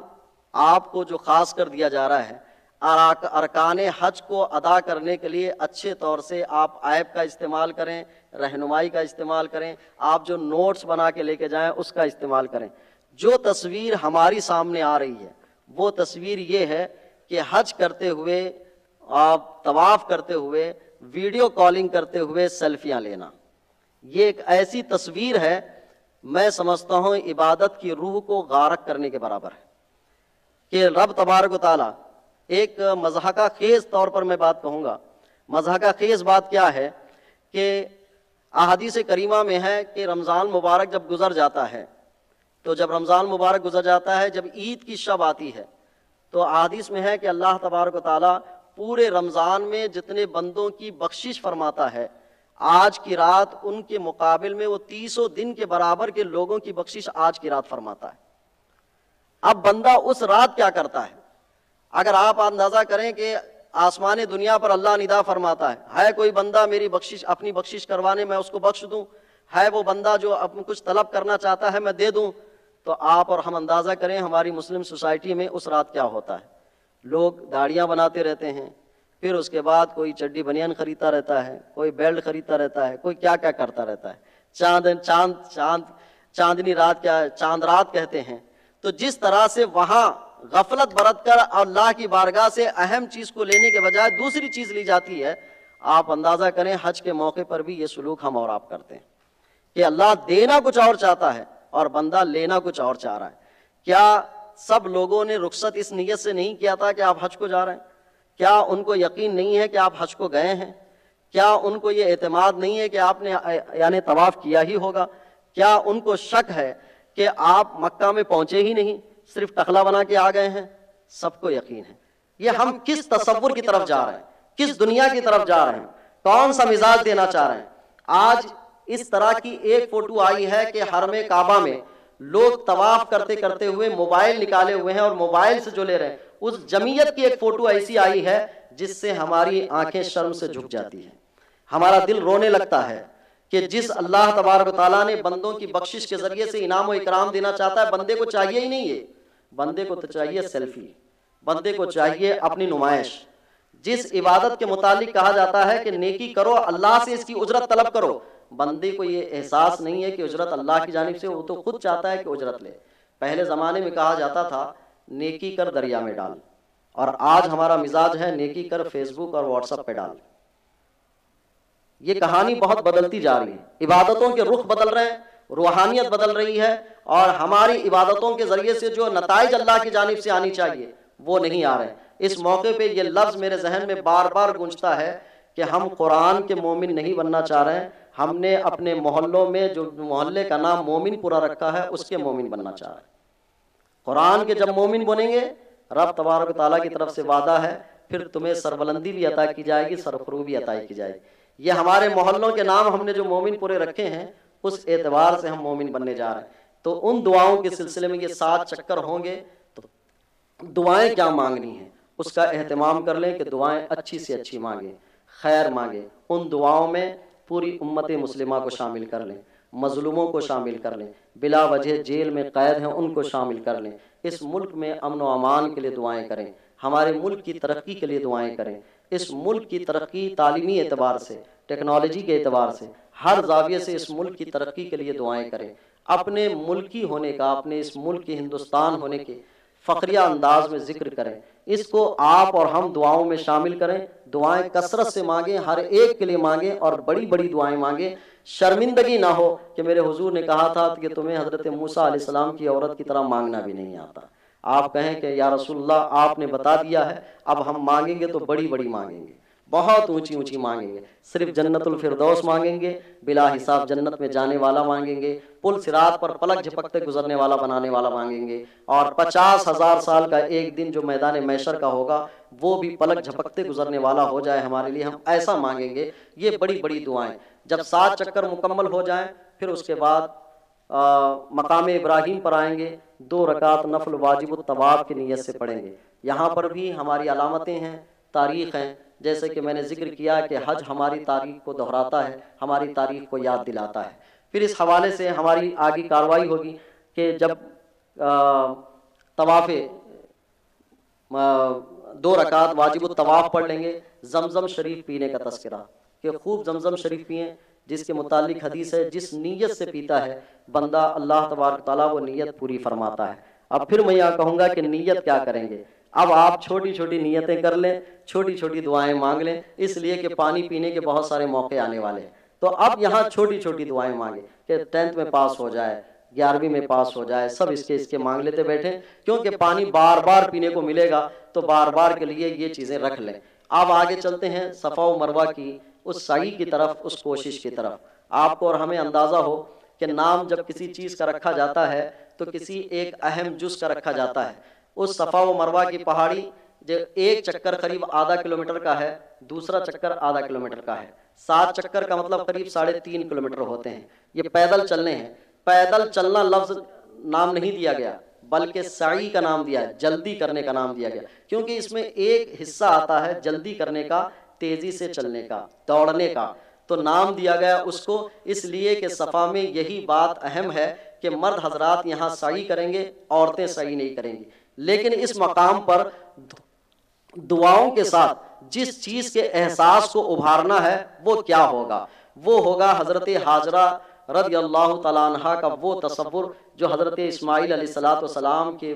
آپ کو جو خاص کر دیا جا رہا ہے، ارکان حج کو ادا کرنے کے لیے اچھے طور سے آپ ایپ کا استعمال کریں، رہنمائی کا استعمال کریں، آپ جو نوٹس بنا کے لے کے جائیں اس کا استعمال کریں۔ جو تصویر ہماری سامنے آ رہی ہے وہ تصویر یہ ہے کہ حج کرتے ہوئے، آپ طواف کرتے ہوئے، ویڈیو کالنگ کرتے ہوئے سیلفیاں لینا، یہ ایک ایسی تصویر ہے میں سمجھتا ہوں عبادت کی روح کو غارق کرنے کے برابر ہے کہ رب تبارک و تعالیٰ ایک مضحکہ خیز طور پر میں بات کہوں گا۔ مضحکہ خیز بات کیا ہے کہ احادیث کریمہ میں ہے کہ رمضان مبارک جب گزر جاتا ہے، تو جب رمضان مبارک گزر جاتا ہے، جب عید کی شب آتی ہے، تو احادیث میں ہے کہ اللہ تبارک و تعالیٰ پورے رمضان میں جتنے بندوں کی بخشش فرماتا ہے، آج کی رات ان کے مقابل میں وہ 300 دن کے برابر کے لوگوں کی بخشش آج کی رات فرماتا ہے۔ اب بندہ اس رات کیا کرتا ہے؟ اگر آپ اندازہ کریں کہ آسمان دنیا پر اللہ ندا فرماتا ہے کوئی بندہ میری بخشش اپنی بخشش کروانے میں اس کو بخش دوں، ہے وہ بندہ جو کچھ طلب کرنا چاہتا ہے میں دے دوں. تو آپ اور ہم اندازہ کریں ہماری مسلم سوسائٹی میں اس رات کیا ہوتا ہے. لوگ داڑیاں بناتے رہتے ہیں، پھر اس کے بعد کوئی چڈی بنیان خریدتا رہتا ہے، کوئی بیلٹ خریدتا رہتا ہے، کوئی کیا کیا کرتا رہتا ہے. چاندنی رات کیا چاند رات کہتے ہیں. تو جس طرح سے وہاں غفلت برت کر اللہ کی بارگاہ سے اہم چیز کو لینے کے بجائے دوسری چیز لی جاتی ہے، آپ اندازہ کریں حج کے موقع پر بھی یہ سلوک ہم اور آپ کرتے ہیں کہ اللہ دینا کچھ اور چاہتا ہے اور بندہ لینا کچھ اور چاہ رہا ہے. کیا سب لوگوں نے رخصت اس نیت سے نہیں کیا تھا کہ آپ حج کو جا رہے ہیں؟ کیا ان کو یقین نہیں ہے کہ آپ حج کو گئے ہیں؟ کیا ان کو یہ اعتماد نہیں ہے کہ آپ نے یعنی طواف کیا ہی ہوگا؟ کیا ان کو شک ہے کہ آپ مکہ میں پہنچے ہی نہیں، صرف ٹخلا بنا کے آ گئے ہیں؟ سب کو یقین ہے. یہ ہم کس تصور کی طرف جا رہے ہیں، کس دنیا کی طرف جا رہے ہیں، کون سا مزاج دینا چاہ رہے ہیں؟ آج اس طرح کی ایک فوٹو آئی ہے کہ حرم کعبہ میں لوگ طواف کرتے کرتے ہوئے موبائل نکالے ہوئے ہیں اور موبائل سے جو لے رہے ہیں. اس جمعیت کی ایک فوٹو ایسی آئی ہے جس سے ہماری آنکھیں شرم سے جھک جاتی ہیں، ہمارا دل رونے لگتا ہے کہ جس اللہ تبارک و تعالیٰ نے بندوں کی بخشش کے ذریعے سے انعام و اکرام دینا چاہتا ہے، بندے کو چاہیے ہی نہیں ہے. بندے کو تو چاہیے سیلفی، بندے کو چاہیے اپنی نمائش. جس عبادت کے متعلق کہا جاتا ہے کہ نیکی کرو اللہ سے اس کی اجرت طلب کرو، بندے کو یہ احساس نہیں ہے کہ اجرت اللہ کی جانب سے، وہ تو خود چاہتا ہے کہ اجرت لے. پہلے زمانے میں کہا جاتا تھا نیکی کر دریا میں ڈال، اور آج ہمارا مزاج ہے نیکی کر فیس بک اور واٹس ایپ پہ ڈال. یہ کہانی بہت بدلتی جا رہی ہے، عبادتوں کے رخ بدل رہے ہیں، روحانیت بدل رہی ہے، اور ہماری عبادتوں کے ذریعے سے جو نتائج اللہ کی جانب سے آنی چاہیے وہ نہیں آ رہے. اس موقع پہ یہ لفظ میرے ذہن میں بار بار گونجتا ہے کہ ہم قرآن کے مومن نہیں بننا چاہ رہے ہیں، ہم نے اپنے محلوں میں جو محلے کا نام مومن پورا رکھا ہے اس کے مومن بننا چاہ رہے ہیں. قرآن کے جب مومن بنیں گے، رب تبارک و تعالیٰ کی طرف سے وعدہ ہے پھر تمہیں سربلندی بھی عطا کی جائے گی، سرفروغ بھی عطا کی جائے گی. یہ ہمارے محلوں کے نام ہم نے جو مومن پورے رکھے ہیں اس اعتبار سے ہم مومن بننے جا رہے ہیں. تو ان دعاؤں کے سلسلے میں یہ 7 چکر ہوں گے، تو دعائیں کیا مانگنی ہیں اس کا اہتمام کر لیں کہ دعائیں اچھی سے اچھی مانگیں، خیر مانگیں. ان دعاؤں میں پوری امت مسلمہ کو شامل کر لیں، مظلوموں کو شامل کر لیں، بلا وجہ جیل میں قید ہیں ان کو شامل کر لیں. اس ملک میں امن و امان کے لیے دعائیں کریں، ہمارے ملک کی ترقی کے لیے دعائیں کریں. اس ملک کی ترقی تعلیمی اعتبار سے، ٹیکنالوجی کے اعتبار سے، ہر زاویے سے اس ملک کی ترقی کے لیے دعائیں کریں. اپنے ملکی ہونے کا، اپنے اس ملک کے ہندوستان ہونے کے فخریہ انداز میں ذکر کریں. اس کو آپ اور ہم دعاؤں میں شامل کریں. دعائیں کثرت سے مانگیں، ہر ایک کے لیے مانگیں اور بڑی بڑی دعائیں مانگیں. شرمندگی نہ ہو کہ میرے حضور نے کہا تھا کہ تمہیں حضرت موسیٰ علیہ السلام کی عورت کی طرح مانگنا بھی نہیں آتا. آپ کہیں کہ یا رسول اللہ آپ نے بتا دیا ہے، اب ہم مانگیں گے تو بڑی بڑی مانگیں گے، بہت اونچی اونچی مانگیں گے. صرف جنت الفردوس مانگیں گے، بلا حساب جنت میں جانے والا مانگیں گے، پل صراط پر پلک جھپکتے گزرنے والا بنانے والا مانگیں گے، اور 50,000 سال کا ایک دن جو میدان محشر کا ہوگا وہ بھی پلک جھپکتے گزرنے والا ہو جائے ہمارے لیے، ہم ایسا مانگیں گے. یہ بڑی بڑی دعائیں. جب 7 چکر مکمل ہو جائیں پھر اس کے بعد مقام ابراہیم پر آئیں گے، 2 رکعت نفل واجب الطواف کی نیت سے پڑھیں گے. یہاں پر بھی ہماری علامتیں ہیں، تاریخ ہیں. جیسے کہ میں نے ذکر کیا کہ حج ہماری تاریخ کو دہراتا ہے، ہماری تاریخ کو یاد دلاتا ہے. پھر اس حوالے سے ہماری آگے کارروائی ہوگی کہ جب طواف 2 رکعت واجب الطواف پڑھ لیں گے، زمزم شریف پینے کا تذکرہ کہ خوب زمزم شریف پئیں، جس کے متعلق حدیث ہے جس نیت سے پیتا ہے بندہ اللہ تبارک تعالیٰ وہ نیت پوری فرماتا ہے. اب پھر میں یہاں کہوں گا کہ نیت کیا کریں گے. اب آپ چھوٹی چھوٹی نیتیں کر لیں، چھوٹی چھوٹی دعائیں مانگ لیں، اس لیے کہ پانی پینے کے بہت سارے موقع آنے والے ہیں. تو اب یہاں چھوٹی چھوٹی دعائیں مانگیں کہ 10th میں پاس ہو جائے، 11ویں میں پاس ہو جائے، سب اس کے مانگ لیتے بیٹھیں، کیونکہ پانی بار بار پینے کو ملے گا تو بار بار کے لیے یہ چیزیں رکھ لیں. اب آگے چلتے ہیں صفا و مروہ کی اس سعی کی طرف، اس کوشش کی طرف. آپ کو اور ہمیں اندازہ ہو کہ نام جب کسی چیز کا رکھا جاتا ہے تو کسی ایک اہم جز کا رکھا جاتا ہے. اس صفا و مروہ کی پہاڑی جو ایک چکر قریب آدھا کلومیٹر کا ہے، دوسرا چکر آدھا کلومیٹر کا ہے، 7 چکر کا مطلب قریب 3.5 کلومیٹر ہوتے ہیں. یہ پیدل چلنے ہیں. پیدل چلنا لفظ نام نہیں دیا گیا، بلکہ سعی کا نام دیا ہے، جلدی کرنے کا نام دیا گیا، کیونکہ اس میں ایک حصہ آتا ہے جلدی کرنے کا، تیزی سے چلنے کا، دوڑنے کا، تو نام دیا گیا اس کو اس لیے کہ صفا میں یہی بات اہم ہے کہ مرد حضرات یہاں سعی کریں گے، عورتیں سعی نہیں کریں گی، لیکن اس مقام پر دعاؤں کے ساتھ جس چیز کے احساس کو ابھارنا ہے وہ کیا ہوگا؟ وہ ہوگا حضرت ہاجرہ رضی اللہ تعالیٰ عنہ کا وہ تصور جو حضرت اسماعیل علیہ السلام کے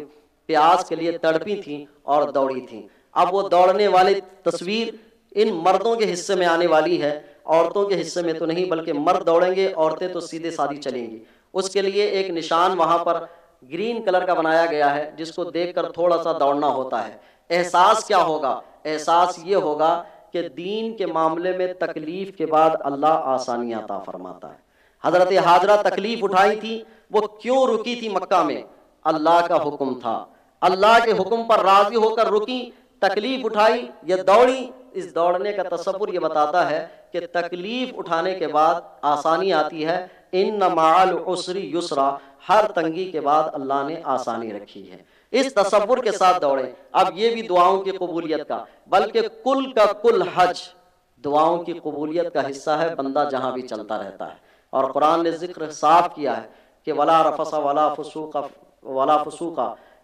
پیاس کے لیے تڑپی تھیں اور دوڑی تھیں۔ اب وہ دوڑنے والی تصویر ان مردوں کے حصے میں آنے والی ہے، عورتوں کے حصے میں تو نہیں، بلکہ مرد دوڑیں گے، عورتیں تو سیدھے سادھی چلیں گی۔ اس کے لیے ایک نشان وہاں پر گرین کلر کا بنایا گیا ہے جس کو دیکھ کر تھوڑا سا دوڑنا ہوتا ہے۔ احساس کیا ہوگا؟ احساس یہ ہوگا کہ دین کے معاملے میں تکلیف کے بعد اللہ آسانیاں عطا فرماتا ہے۔ حضرت ہاجرہ تکلیف اٹھائی تھی، وہ کیوں رکی تھی مکہ میں؟ اللہ کا حکم تھا، اللہ کے حکم پر راضی ہو کر رکی، تکلیف اٹھائی، یہ دوڑی۔ اس دوڑنے کا تصور یہ بتاتا ہے کہ تکلیف اٹھانے کے بعد آسانی آتی ہے، ان مع العسر یسرا، ہر تنگی کے بعد اللہ نے آسانی رکھی ہے۔ اس تصور کے ساتھ دوڑیں۔ اب یہ بھی دعاؤں کی قبولیت کا بلکہ کل کا کل حج دعاؤں کی قبولیت کا حصہ ہے، بندہ جہاں بھی چلتا رہتا ہے۔ اور قرآن نے ذکر صاف کیا ہے کہ ولا رفث ولا فسوق،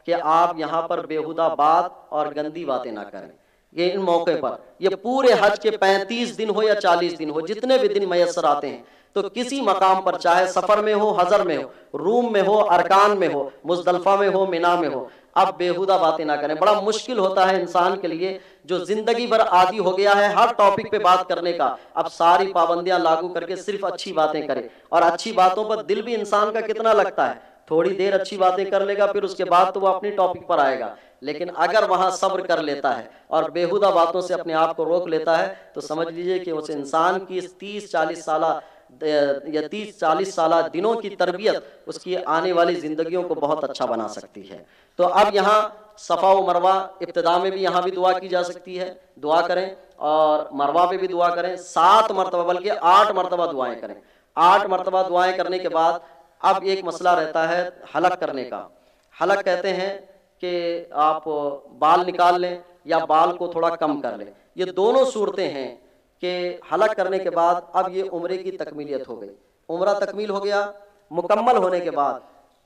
کہ آپ یہاں پر بیہودہ بات اور گندی باتیں نہ کریں۔ یہ ان موقع پر، یہ پورے حج کے 35 دن ہو یا 40 دن ہو، جتنے بھی دن میسر آتے ہیں، تو کسی مقام پر چاہے سفر میں ہو، حضر میں ہو، روم میں ہو، ارکان میں ہو، مزدلفہ میں ہو، مینا میں ہو، اب بیہودہ باتیں نہ کریں۔ بڑا مشکل ہوتا ہے انسان کے لیے جو زندگی بھر عادی ہو گیا ہے ہر ٹاپک پہ بات کرنے کا، اب ساری پابندیاں لاگو کر کے صرف اچھی باتیں کرے، اور اچھی باتوں پر دل بھی انسان کا کتنا لگتا ہے، تھوڑی دیر اچھی باتیں کر لے گا، پھر اس کے بعد تو وہ اپنی ٹاپک پر آئے گا۔ لیکن اگر وہاں صبر کر لیتا ہے اور بیہودہ باتوں سے اپنے آپ کو روک لیتا ہے تو سمجھ لیجئے کہ اس انسان کی 30-40 سالہ دنوں کی تربیت اس کی آنے والی زندگیوں کو بہت اچھا بنا سکتی ہے۔ تو اب یہاں صفا و مروہ ابتدا میں بھی یہاں بھی دعا کی جا سکتی ہے، دعا کریں، اور مروہ پہ بھی دعا کریں، 7 مرتبہ بلکہ 8 مرتبہ دعائیں کریں۔ 8 مرتبہ دعائیں کرنے کے بعد اب ایک مسئلہ رہتا ہے حلق کرنے کا۔ حلق کہتے ہیں کہ آپ بال نکال لیں یا بال کو تھوڑا کم کر لیں، یہ دونوں صورتیں ہیں کہ حلق کرنے کے بعد اب یہ عمرے کی تکمیلیت ہو گئی۔ عمرہ تکمیل ہو گیا، مکمل ہونے کے بعد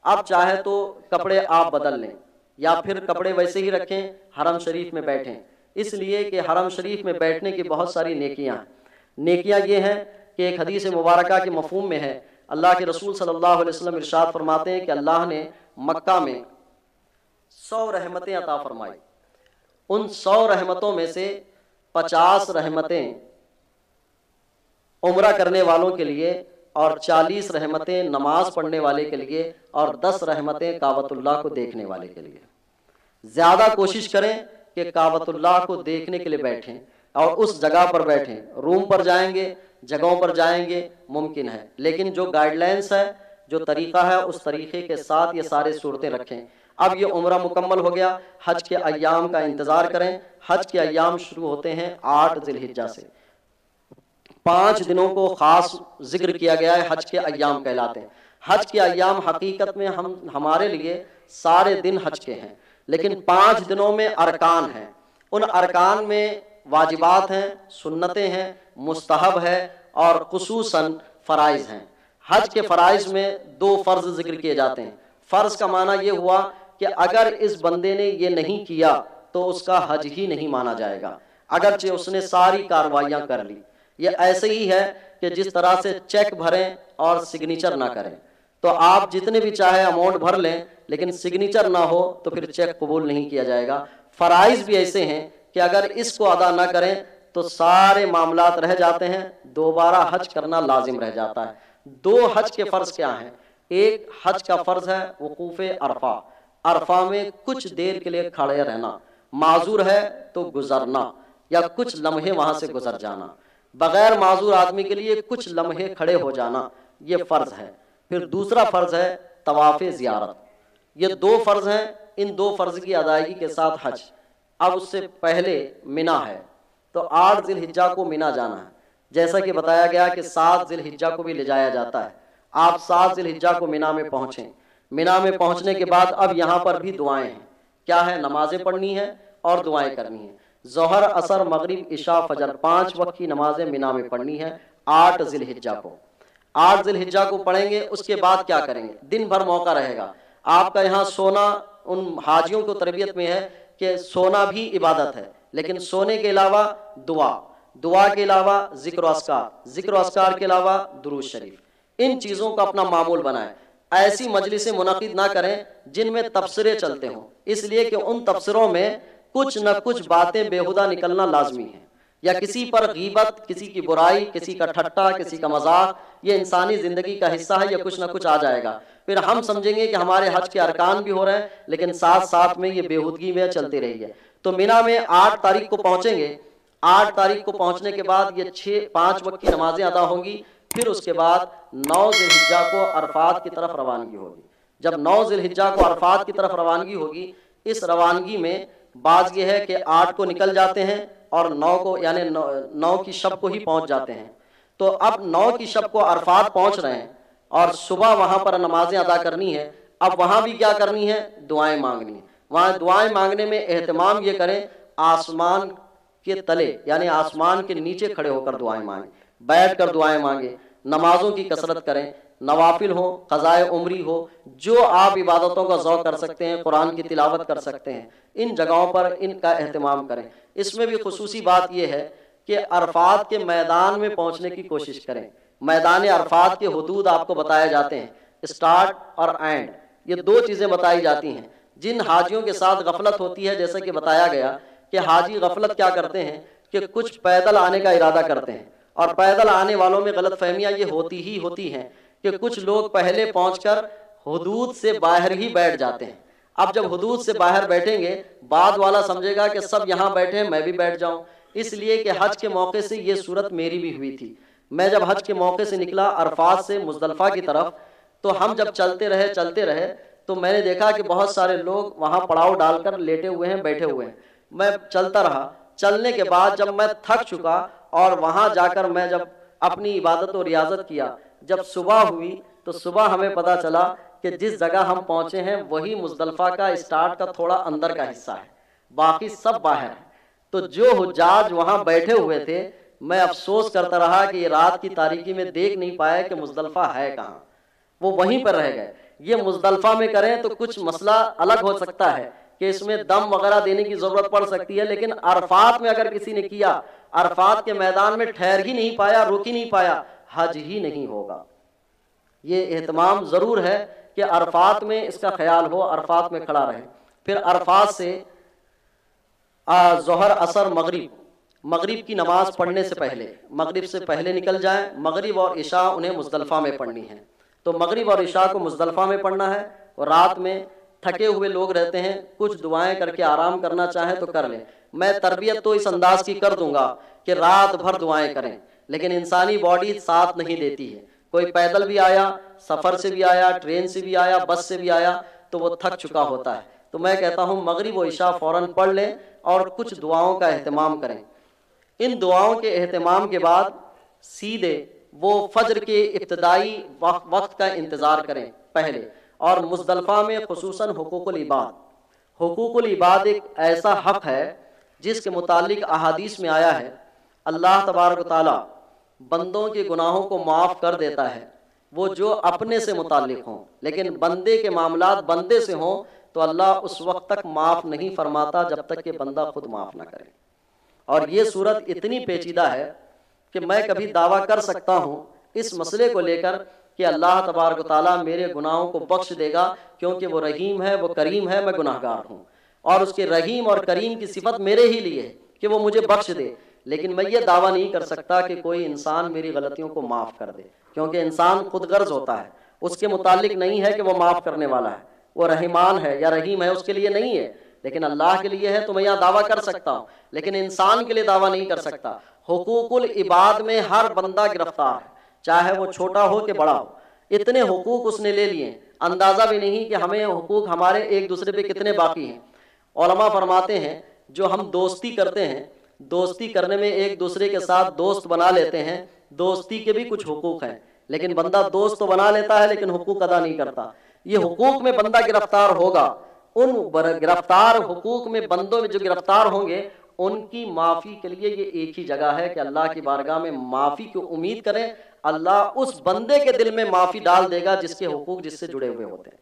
اب چاہے تو کپڑے آپ بدل لیں یا پھر کپڑے ویسے ہی رکھیں، حرم شریف میں بیٹھیں، اس لیے کہ حرم شریف میں بیٹھنے کی بہت ساری نیکیاں ہیں۔ نیکیاں یہ ہیں کہ ایک حدیث مبارکہ کے مفہوم میں ہے، اللہ کے رسول صلی اللہ علیہ وسلم ارشاد فرماتے ہیں کہ اللہ نے مکہ میں 100 رحمتیں عطا فرمائی، ان 100 رحمتوں میں سے 50 رحمتیں عمرہ کرنے والوں کے لیے، اور 40 رحمتیں نماز پڑھنے والے کے لیے، اور 10 رحمتیں کعبۃ اللہ کو دیکھنے والے کے لیے۔ زیادہ کوشش کریں کہ کعبۃ اللہ کو دیکھنے کے لیے بیٹھیں اور اس جگہ پر بیٹھیں۔ روم پر جائیں گے، جگہوں پر جائیں گے ممکن ہے، لیکن جو گائیڈ لائنس ہے، جو طریقہ ہے، اس طریقے کے ساتھ یہ سارے صورتیں رکھیں۔ اب یہ عمرہ مکمل ہو گیا، حج کے ایام کا انتظار کریں۔ حج کے ایام شروع ہوتے ہیں 8 ذی الحجہ سے۔ 5 دنوں کو خاص ذکر کیا گیا ہے، حج کے ایام کہلاتے ہیں۔ حج کے ایام حقیقت میں ہمارے لیے سارے دن حج کے ہیں، لیکن 5 دنوں میں ارکان ہیں، ان ارکان میں واجبات ہیں، سنتیں ہیں، مستحب ہے، اور خصوصاً فرائض ہیں۔ حج کے فرائض میں 2 فرض ذکر کیے جاتے ہیں۔ فرض کا معنی یہ ہوا کہ اگر اس بندے نے یہ نہیں کیا تو اس کا حج ہی نہیں مانا جائے گا، اگرچہ اس نے ساری کارروائیاں کر لی۔ یہ ایسے ہی ہے کہ جس طرح سے چیک بھریں اور سگنیچر نہ کریں، تو آپ جتنے بھی چاہے اماؤنٹ بھر لیں لیکن سگنیچر نہ ہو تو پھر چیک قبول نہیں کیا جائے گا۔ فرائض بھی ایسے ہیں کہ اگر اس کو ادا نہ کریں تو سارے معاملات رہ جاتے ہیں، دوبارہ حج کرنا لازم رہ جاتا ہے۔ 2 حج کے فرض کیا ہیں؟ ایک حج کا فرض ہے وقوف عرفہ، عرفہ میں کچھ دیر کے لیے کھڑے رہنا، معذور ہے تو گزرنا یا کچھ لمحے وہاں سے گزر جانا، بغیر معذور آدمی کے لیے کچھ لمحے کھڑے ہو جانا، یہ فرض ہے۔ پھر دوسرا فرض ہے طواف زیارت۔ یہ 2 فرض ہیں، ان 2 فرض کی ادائیگی کے ساتھ حج۔ اب اس سے پہلے مینا ہے، تو 8 ذی الحجہ کو مینا جانا ہے، جیسا کہ بتایا گیا کہ 7 ذی الحجہ کو بھی لے جایا جاتا ہے۔ آپ 7 ذی الحجہ کو مینا میں پہنچیں۔ مینا میں پہنچنے کے بعد اب یہاں پر بھی دعائیں ہیں. کیا ہے؟ نمازیں پڑھنی ہے اور دعائیں کرنی ہیں. ظہر، عصر، مغرب، عشاء، فجر 5 وقت کی نمازیں مینا میں پڑھنی ہے 8 ذی الحجہ کو. 8 ذی الحجہ کو پڑھیں گے. اس کے بعد کیا کریں گے؟ دن بھر موقع رہے گا آپ کا. یہاں سونا ان حاجیوں کو تربیت میں ہے کہ سونا بھی عبادت ہے، لیکن سونے کے علاوہ دعا کے علاوہ ذکر و اذکار کے علاوہ درود شریف، ان چیزوں کا اپنا معمول بنائیں. ایسی مجلسیں منعقد نہ کریں جن میں تبصرے چلتے ہوں، اس لیے کہ ان تبصروں میں کچھ نہ کچھ باتیں بیہودہ نکلنا لازمی ہے، یا کسی پر غیبت، کسی کی برائی، کسی کا ٹھٹا، کسی کا مذاق. یہ انسانی زندگی کا حصہ ہے، یہ کچھ نہ کچھ آ جائے گا. پھر ہم سمجھیں گے کہ ہمارے حج کے ارکان بھی ہو رہے ہیں، لیکن ساتھ ساتھ میں یہ بیہودگی میں چلتی رہی ہے. تو مینا میں 8 تاریخ کو پہنچیں گے. 8 تاریخ کو پہنچنے کے بعد یہ 5 وقت کی نمازیں ادا ہوں گی. پھر اس کے بعد 9 ذی الحجہ کو عرفات کی طرف روانگی ہوگی. جب 9 ذی الحجہ کو عرفات کی طرف روانگی ہوگی، اس روانگی میں بعض یہ ہے کہ 8 کو نکل جاتے ہیں اور 9 کو یعنی 9 کی شب کو ہی پہنچ جاتے ہیں. تو اب 9 کی شب کو عرفات پہنچ رہے ہیں اور صبح وہاں پر نمازیں ادا کرنی ہے. اب وہاں بھی کیا کرنی ہے؟ دعائیں مانگنی ہے. وہاں دعائیں مانگنے میں اہتمام یہ کریں آسمان کے تلے یعنی آسمان کے نیچے کھڑے ہو کر دعائیں مانگیں، بیٹھ کر دعائیں مانگیں. نمازوں کی کثرت کریں، نوافل ہو، قضائے عمری ہو، جو آپ عبادتوں کا ذوق کر سکتے ہیں، قرآن کی تلاوت کر سکتے ہیں، ان جگہوں پر ان کا اہتمام کریں. اس میں بھی خصوصی بات یہ ہے کہ عرفات کے میدان میں پہنچنے کی کوشش کریں. میدان عرفات کے حدود آپ کو بتائے جاتے ہیں، اسٹارٹ اور اینڈ، یہ 2 چیزیں بتائی جاتی ہیں. جن حاجیوں کے ساتھ غفلت ہوتی ہے، جیسے کہ بتایا گیا کہ حاجی غفلت کیا کرتے ہیں کہ کچھ پیدل آنے کا ارادہ کرتے ہیں، اور پیدل آنے والوں میں غلط فہمیاں یہ ہوتی ہیں کہ کچھ لوگ پہلے پہنچ کر حدود سے باہر ہی بیٹھ جاتے ہیں. اب جب حدود سے باہر بیٹھیں گے، بعد والا سمجھے گا کہ سب یہاں بیٹھے ہیں، میں بھی بیٹھ جاؤں. اس لیے کہ حج کے موقع سے یہ صورت میری بھی ہوئی تھی. میں جب حج کے موقع سے نکلا عرفات سے مزدلفہ کی طرف، تو ہم جب چلتے رہے تو میں نے دیکھا کہ بہت سارے لوگ وہاں پڑاؤ ڈال کر لیٹے ہوئے ہیں، بیٹھے ہوئے ہیں. میں چلتا رہا. چلنے کے بعد جب میں تھک چکا اور وہاں جا کر میں جب اپنی عبادت و ریاضت کیا، جب صبح ہوئی تو صبح ہمیں پتا چلا کہ جس جگہ ہم پہنچے ہیں وہی مزدلفہ کا اسٹارٹ کا تھوڑا اندر کا حصہ ہے، باقی سب باہر ہے. تو جو حجاج وہاں بیٹھے ہوئے تھے، میں افسوس کرتا رہا کہ یہ رات کی تاریکی میں دیکھ نہیں پائے کہ مزدلفہ ہے کہاں، وہ وہیں پر رہ گئے. یہ مزدلفہ میں کریں تو کچھ مسئلہ الگ ہو سکتا ہے کہ اس میں دم وغیرہ دینے کی ضرورت پڑ سکتی ہے، لیکن عرفات میں اگر کسی نے کیا، عرفات کے میدان میں ٹھہر ہی نہیں پایا، رک ہی نہیں پایا، حج ہی نہیں ہوگا. یہ اہتمام ضرور ہے کہ عرفات میں اس کا خیال ہو، عرفات میں کھڑا رہے. پھر عرفات سے ظہر، عصر، مغرب کی نماز پڑھنے سے پہلے، مغرب سے پہلے نکل جائیں. مغرب اور عشاء انہیں مزدلفہ میں پڑھنی ہے. تو مغرب اور عشاء کو مزدلفہ میں پڑھنا ہے. اور رات میں تھکے ہوئے لوگ رہتے ہیں، کچھ دعائیں کر کے آرام کرنا چاہیں تو کر لیں. میں تربیت تو اس انداز کی کر دوں گا کہ رات بھر دعائیں کریں، لیکن انسانی باڈی ساتھ نہیں دیتی ہے. کوئی پیدل بھی آیا، سفر سے بھی آیا، ٹرین سے بھی آیا، بس سے بھی آیا، تو وہ تھک چکا ہوتا ہے. تو میں کہتا ہوں مغرب و عشاء فوراً پڑھ لیں اور کچھ دعاؤں کا اہتمام کریں. ان دعاؤں کے اہتمام کے بعد سیدھے وہ فجر کے ابتدائی وقت کا انتظار کریں پہلے. اور مزدلفہ میں خصوصاً حقوق العباد ایک ایسا حق ہے جس کے متعلق احادیث میں آیا ہے اللہ تبارک و تعالیٰ بندوں کے گناہوں کو معاف کر دیتا ہے وہ جو اپنے سے متعلق ہوں، لیکن بندے کے معاملات بندے سے ہوں تو اللہ اس وقت تک معاف نہیں فرماتا جب تک کہ بندہ خود معاف نہ کرے. اور یہ صورت اتنی پیچیدہ ہے کہ میں کبھی دعویٰ کر سکتا ہوں اس مسئلے کو لے کر کہ اللہ تبارک و تعالیٰ میرے گناہوں کو بخش دے گا، کیونکہ وہ رحیم ہے، وہ کریم ہے، میں گناہ گار ہوں، اور اس کے رحیم اور کریم کی صفت میرے ہی لیے ہے کہ وہ مجھے بخش دے. لیکن میں یہ دعویٰ نہیں کر سکتا کہ کوئی انسان میری غلطیوں کو معاف کر دے، کیونکہ انسان خود غرض ہوتا ہے، اس کے متعلق نہیں ہے کہ وہ معاف کرنے والا ہے، وہ رحمان ہے یا رحیم ہے، اس کے لیے نہیں ہے. لیکن اللہ کے لیے ہے تو میں یہاں دعویٰ کر سکتا ہوں، لیکن انسان کے لیے دعویٰ نہیں کر سکتا. حقوق العباد میں ہر بندہ گرفتار ہے، چاہے وہ چھوٹا ہو کہ بڑا ہو. اتنے حقوق اس نے لے لیے، اندازہ بھی نہیں کہ ہمیں حقوق ہمارے ایک دوسرے پہ کتنے باقی ہیں. علماء فرماتے ہیں جو ہم دوستی کرتے ہیں، دوستی کرنے میں ایک دوسرے کے ساتھ دوست بنا لیتے ہیں، دوستی کے بھی کچھ حقوق ہیں، لیکن بندہ دوست تو بنا لیتا ہے لیکن حقوق ادا نہیں کرتا. یہ حقوق میں بندہ گرفتار ہوگا، ان گرفتار حقوق میں بندوں میں جو گرفتار ہوں گے ان کی معافی کے لیے یہ ایک ہی جگہ ہے کہ اللہ کی بارگاہ میں معافی کی امید کریں، اللہ اس بندے کے دل میں معافی ڈال دے گا جس کے حقوق جس سے جڑے ہوئے ہوتے ہیں۔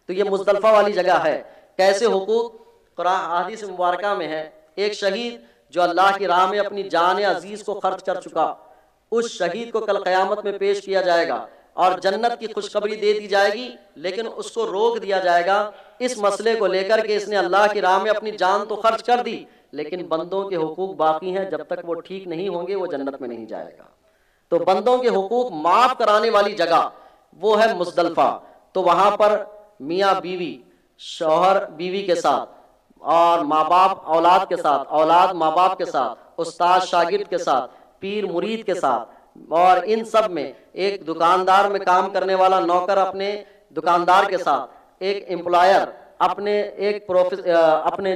تو یہ مزدلفہ والی جگہ ہے۔ کیسے حقوق؟ قرآن حدیث مبارکہ میں ہے، ایک شہید جو اللہ کی راہ میں اپنی جان عزیز کو خرچ کر چکا، اس شہید کو کل قیامت میں پیش کیا جائے گا اور جنت کی خوشخبری دے دی جائے گی، لیکن اس کو روک دیا جائے گا اس مسئلے کو لے کر کہ اس نے اللہ کی راہ میں اپنی جان تو خرچ کر دی لیکن بندوں کے حقوق باقی ہیں، جب تک وہ ٹھیک نہیں ہوں گے وہ جنت میں نہیں جائے گا۔ تو بندوں کے حقوق معاف کرانے والی جگہ وہ ہے مزدلفہ۔ تو وہاں پر میاں بیوی، شوہر بیوی کے ساتھ، اور ماں باپ اولاد کے ساتھ، اولاد ماں باپ کے ساتھ، استاد شاگرد کے ساتھ، پیر مرید کے ساتھ، اور ان سب میں ایک دکاندار میں کام کرنے والا نوکر اپنے دکاندار کے ساتھ، ایک امپلائر اپنے اپنے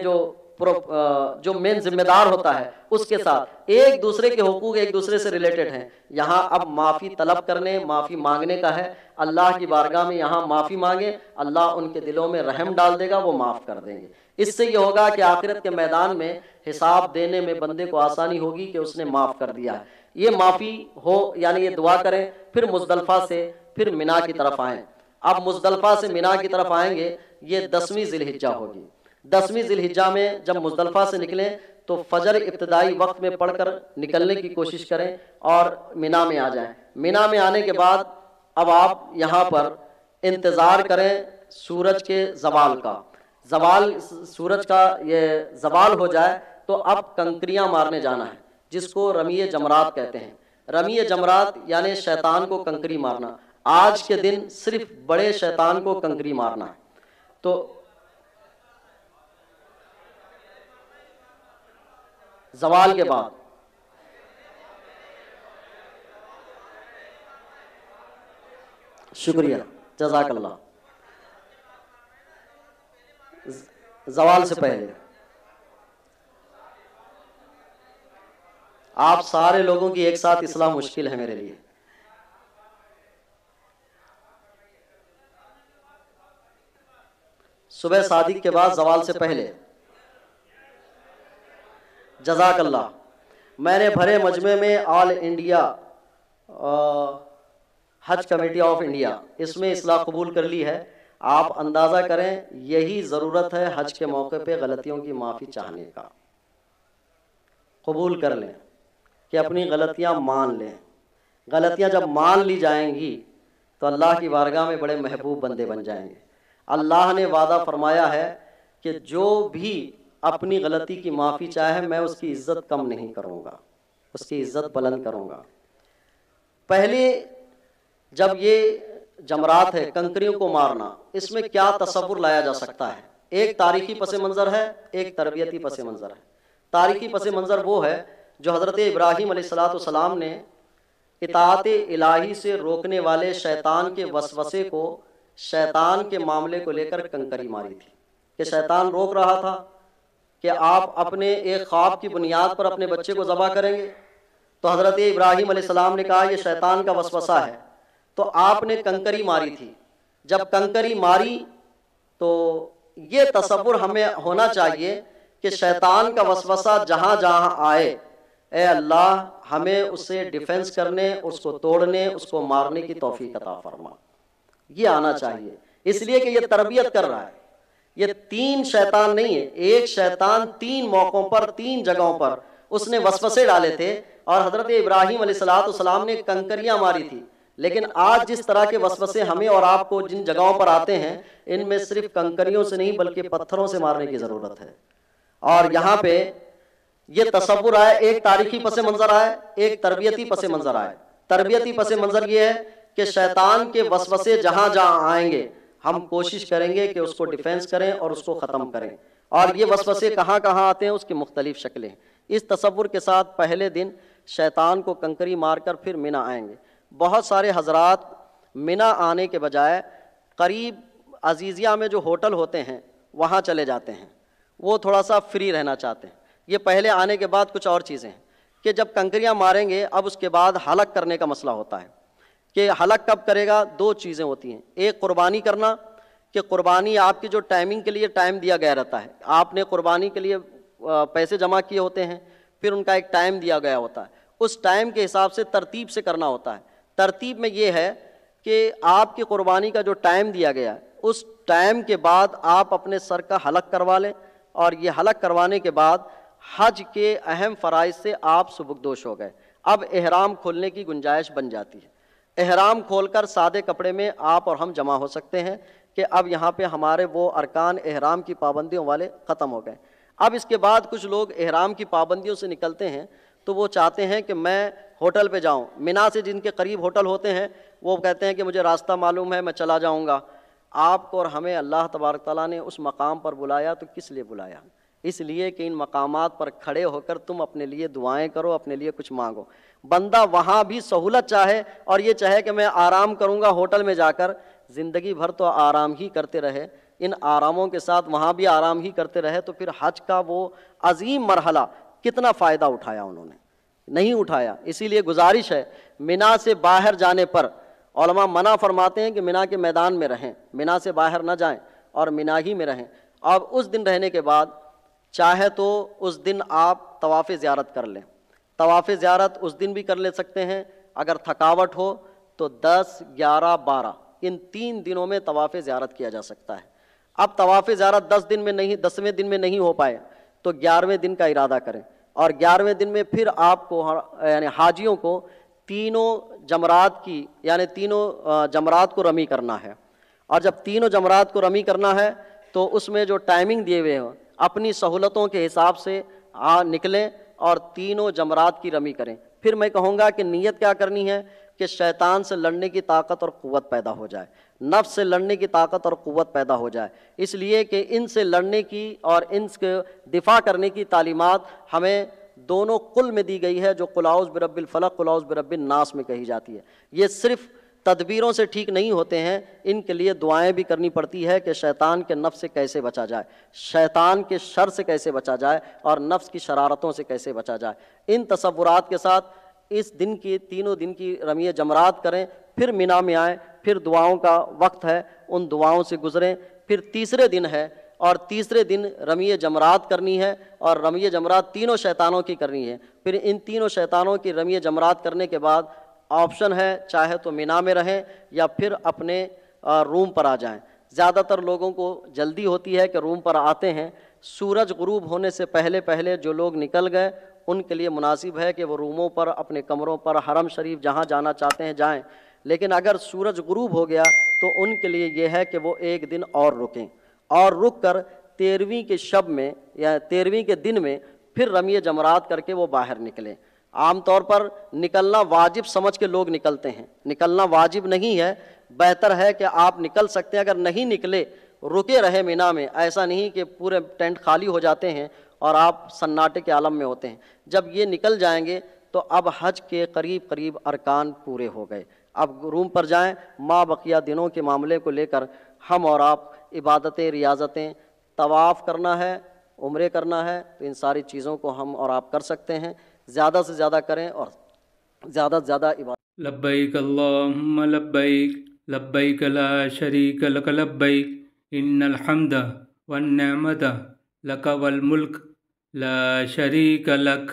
جو مین ذمہ دار ہوتا ہے اس کے ساتھ، ایک دوسرے کے حقوق ایک دوسرے سے ریلیٹڈ ہیں۔ یہاں اب معافی طلب کرنے، معافی مانگنے کا ہے۔ اللہ کی بارگاہ میں یہاں معافی مانگیں، اللہ ان کے دلوں میں رحم ڈال دے گا، وہ معاف کر دیں گے۔ اس سے یہ ہوگا کہ آخرت کے میدان میں حساب دینے میں بندے کو آسانی ہوگی کہ اس نے معاف کر دیا ہے۔ یہ معافی ہو، یعنی یہ دعا کریں، پھر مزدلفہ سے پھر مینا کی طرف آئیں۔ اب مزدلفہ سے مینا کی طرف آئیں گے، یہ 10ویں ذی الحجہ ہوگی۔ 10ویں ذی الحجہ میں جب مزدلفہ سے نکلیں تو فجر ابتدائی وقت میں پڑھ کر نکلنے کی کوشش کریں اور مینا میں آ جائیں۔ مینا میں آنے کے بعد اب آپ یہاں پر انتظار کریں سورج کے زوال کا۔ سورج کا یہ زوال ہو جائے تو اب کنکریاں مارنے جانا ہے، جس کو رمی جمرات کہتے ہیں۔ رمی جمرات یعنی شیطان کو کنکری مارنا۔ آج کے دن صرف بڑے شیطان کو کنکری مارنا ہے۔ تو زوال کے بعد شکریہ، جزاک اللہ، زوال سے پہلے آپ سارے لوگوں کی ایک ساتھ اصلاح مشکل ہے میرے لیے۔ صبح صادق کے بعد زوال سے پہلے، جزاک اللہ۔ میں نے بھرے مجمع میں آل انڈیا حج کمیٹی آف انڈیا اس میں اصلاح قبول کر لی ہے۔ آپ اندازہ کریں یہی ضرورت ہے حج کے موقع پہ غلطیوں کی معافی چاہنے کا۔ قبول کر لیں کہ اپنی غلطیاں مان لیں۔ غلطیاں جب مان لی جائیں گی تو اللہ کی بارگاہ میں بڑے محبوب بندے بن جائیں گے۔ اللہ نے وعدہ فرمایا ہے کہ جو بھی اپنی غلطی کی معافی چاہے میں اس کی عزت کم نہیں کروں گا، اس کی عزت بلند کروں گا۔ پہلے جب یہ جمرات ہے، کنکریوں کو مارنا، اس میں کیا تصور لایا جا سکتا ہے؟ ایک تاریخی پس منظر ہے، ایک تربیتی پس منظر ہے۔ تاریخی پس منظر وہ ہے جو حضرت ابراہیم علیہ السلام نے اطاعت الہی سے روکنے والے شیطان کے وسوسے کو، شیطان کے معاملے کو لے کر کنکری ماری تھی کہ شیطان روک رہا تھا کہ آپ اپنے ایک خواب کی بنیاد پر اپنے بچے کو ذبح کریں گے۔ تو حضرت ابراہیم علیہ السلام نے کہا یہ شیطان کا وسوسہ ہے، تو آپ نے کنکری ماری تھی۔ جب کنکری ماری تو یہ تصور ہمیں ہونا چاہیے کہ شیطان کا وسوسہ جہاں جہاں آئے، اے اللہ ہمیں اس سے ڈیفنس کرنے، اس کو توڑنے، اس کو مارنے کی توفیق عطا فرما۔ یہ آنا چاہیے، اس لیے کہ یہ تربیت کر رہا ہے۔ یہ 3 شیطان نہیں ہے، ایک شیطان 3 موقعوں پر 3 جگہوں پر اس نے وسوسے ڈالے تھے اور حضرت ابراہیم علیہ السلام نے کنکریاں ماری تھی۔ لیکن آج جس طرح کے وسوسے ہمیں اور آپ کو جن جگہوں پر آتے ہیں، ان میں صرف کنکریوں سے نہیں بلکہ پتھروں سے مارنے کی ضرورت ہے۔ اور یہاں پہ یہ تصور آئے، ایک تاریخی پس منظر آئے، ایک تربیتی پس منظر آئے۔ تربیتی پس منظر یہ ہے کہ شیطان کے وسوسے جہاں جہاں آئیں گے ہم کوشش کریں گے کہ اس کو ڈیفینس کریں اور اس کو ختم کریں۔ اور یہ وسوسے کہاں کہاں آتے ہیں اس کی مختلف شکلیں۔ اس تصور کے ساتھ پہلے دن شیطان کو کنکری مار کر پھر مینا آئیں گے۔ بہت سارے حضرات مینا آنے کے بجائے قریب عزیزیہ میں جو ہوٹل ہوتے ہیں وہاں چلے جاتے ہیں، وہ تھوڑا سا فری رہنا چاہتے ہیں۔ یہ پہلے آنے کے بعد کچھ اور چیزیں ہیں کہ جب کنکریاں ماریں گے اب اس کے بعد حلق کرنے کا مسئلہ ہوتا ہے کہ حلق کب کرے گا؟ 2 چیزیں ہوتی ہیں، ایک قربانی کرنا کہ قربانی آپ کی جو ٹائمنگ کے لیے ٹائم دیا گیا رہتا ہے، آپ نے قربانی کے لیے پیسے جمع کیے ہوتے ہیں، پھر ان کا ایک ٹائم دیا گیا ہوتا ہے، اس ٹائم کے حساب سے ترتیب سے کرنا ہوتا ہے۔ ترتیب میں یہ ہے کہ آپ کی قربانی کا جو ٹائم دیا گیا ہے اس ٹائم کے بعد آپ اپنے سر کا حلق کروا لیں، اور یہ حلق کروانے کے بعد حج کے اہم فرائض سے آپ سبکدوش ہو گئے۔ اب احرام کھولنے کی گنجائش بن جاتی ہے۔ احرام کھول کر سادے کپڑے میں آپ اور ہم جمع ہو سکتے ہیں کہ اب یہاں پہ ہمارے وہ ارکان احرام کی پابندیوں والے ختم ہو گئے۔ اب اس کے بعد کچھ لوگ احرام کی پابندیوں سے نکلتے ہیں تو وہ چاہتے ہیں کہ میں ہوٹل پہ جاؤں، مینا سے جن کے قریب ہوٹل ہوتے ہیں وہ کہتے ہیں کہ مجھے راستہ معلوم ہے، میں چلا جاؤں گا۔ آپ کو اور ہمیں اللہ تبارک تعالیٰ نے اس مقام پر بلایا تو کس لیے بلایا؟ اس لیے کہ ان مقامات پر کھڑے ہو کر تم اپنے لیے دعائیں کرو، اپنے لیے کچھ مانگو۔ بندہ وہاں بھی سہولت چاہے اور یہ چاہے کہ میں آرام کروں گا ہوٹل میں جا کر، زندگی بھر تو آرام ہی کرتے رہے، ان آراموں کے ساتھ وہاں بھی آرام ہی کرتے رہے، تو پھر حج کا وہ عظیم مرحلہ کتنا فائدہ اٹھایا انہوں نے؟ نہیں اٹھایا۔ اسی لیے گزارش ہے، مینا سے باہر جانے پر علماء منع فرماتے ہیں کہ مینا کے میدان میں رہیں، مینا سے باہر نہ جائیں اور مینا ہی میں رہیں۔ اب اس دن رہنے کے بعد چاہے تو اس دن آپ طواف زیارت کر لیں، طواف زیارت اس دن بھی کر لے سکتے ہیں، اگر تھکاوٹ ہو تو 10، 11، 12 ان 3 دنوں میں طواف زیارت کیا جا سکتا ہے۔ اب طواف زیارت 10 دن میں نہیں، 10ویں دن میں نہیں ہو پائے تو 11ویں دن کا ارادہ کریں، اور 11ویں دن میں پھر آپ کو یعنی حاجیوں کو تینوں جمرات کی یعنی تینوں جمرات کو رمی کرنا ہے، اور جب تینوں جمرات کو رمی کرنا ہے تو اس میں جو ٹائمنگ دیے ہوئے ہیں اپنی سہولتوں کے حساب سے نکلیں اور تینوں جمرات کی رمی کریں۔ پھر میں کہوں گا کہ نیت کیا کرنی ہے کہ شیطان سے لڑنے کی طاقت اور قوت پیدا ہو جائے، نفس سے لڑنے کی طاقت اور قوت پیدا ہو جائے، اس لیے کہ ان سے لڑنے کی اور ان سے دفاع کرنے کی تعلیمات ہمیں دونوں قل میں دی گئی ہے، جو قل اعوذ برب الفلق، قل اعوذ برب الناس میں کہی جاتی ہے۔ یہ صرف تدبیروں سے ٹھیک نہیں ہوتے ہیں، ان کے لیے دعائیں بھی کرنی پڑتی ہے کہ شیطان کے نفس سے کیسے بچا جائے، شیطان کے شر سے کیسے بچا جائے، اور نفس کی شرارتوں سے کیسے بچا جائے۔ ان تصورات کے ساتھ اس دن کی تینوں دن کی رمی جمرات کریں، پھر مینا میں آئیں، پھر دعاؤں کا وقت ہے، ان دعاؤں سے گزریں، پھر تیسرے دن ہے اور تیسرے دن رمی جمرات کرنی ہے، اور رمی جمرات تینوں شیطانوں کی کرنی ہے۔ پھر ان تینوں شیطانوں کی رمی جمرات کرنے کے بعد آپشن ہے چاہے تو مینا میں رہیں یا پھر اپنے روم پر آ جائیں۔ زیادہ تر لوگوں کو جلدی ہوتی ہے کہ روم پر آتے ہیں، سورج غروب ہونے سے پہلے پہلے جو لوگ نکل گئے ان کے لیے مناسب ہے کہ وہ روموں پر، اپنے کمروں پر، حرم شریف جہاں جانا چاہتے ہیں جائیں، لیکن اگر سورج غروب ہو گیا تو ان کے لیے یہ ہے کہ وہ ایک دن اور رکیں، اور رک کر 13ویں کے شب میں یا 13ویں کے دن میں پھر رمی جمرات کر کے وہ باہر نکلیں۔ عام طور پر نکلنا واجب سمجھ کے لوگ نکلتے ہیں، نکلنا واجب نہیں ہے، بہتر ہے کہ آپ نکل سکتے ہیں، اگر نہیں نکلے رکے رہے مینا میں، ایسا نہیں کہ پورے ٹینٹ خالی ہو جاتے ہیں اور آپ سناٹے کے عالم میں ہوتے ہیں۔ جب یہ نکل جائیں گے تو اب حج کے قریب قریب ارکان پورے ہو گئے، اب روم پر جائیں۔ ما بقیہ دنوں کے معاملے کو لے کر ہم اور آپ عبادتیں، ریاضتیں، طواف کرنا ہے، عمرے کرنا ہے، تو ان ساری چیزوں کو ہم اور آپ کر سکتے ہیں، زیادہ سے زیادہ کریں اور زیادہ سے زیادہ عبادت۔ لبیک اللہم لبیک، لبیک لا شریک لک لبیک، ان الحمد والنعمت لک والملک لا شریک لک۔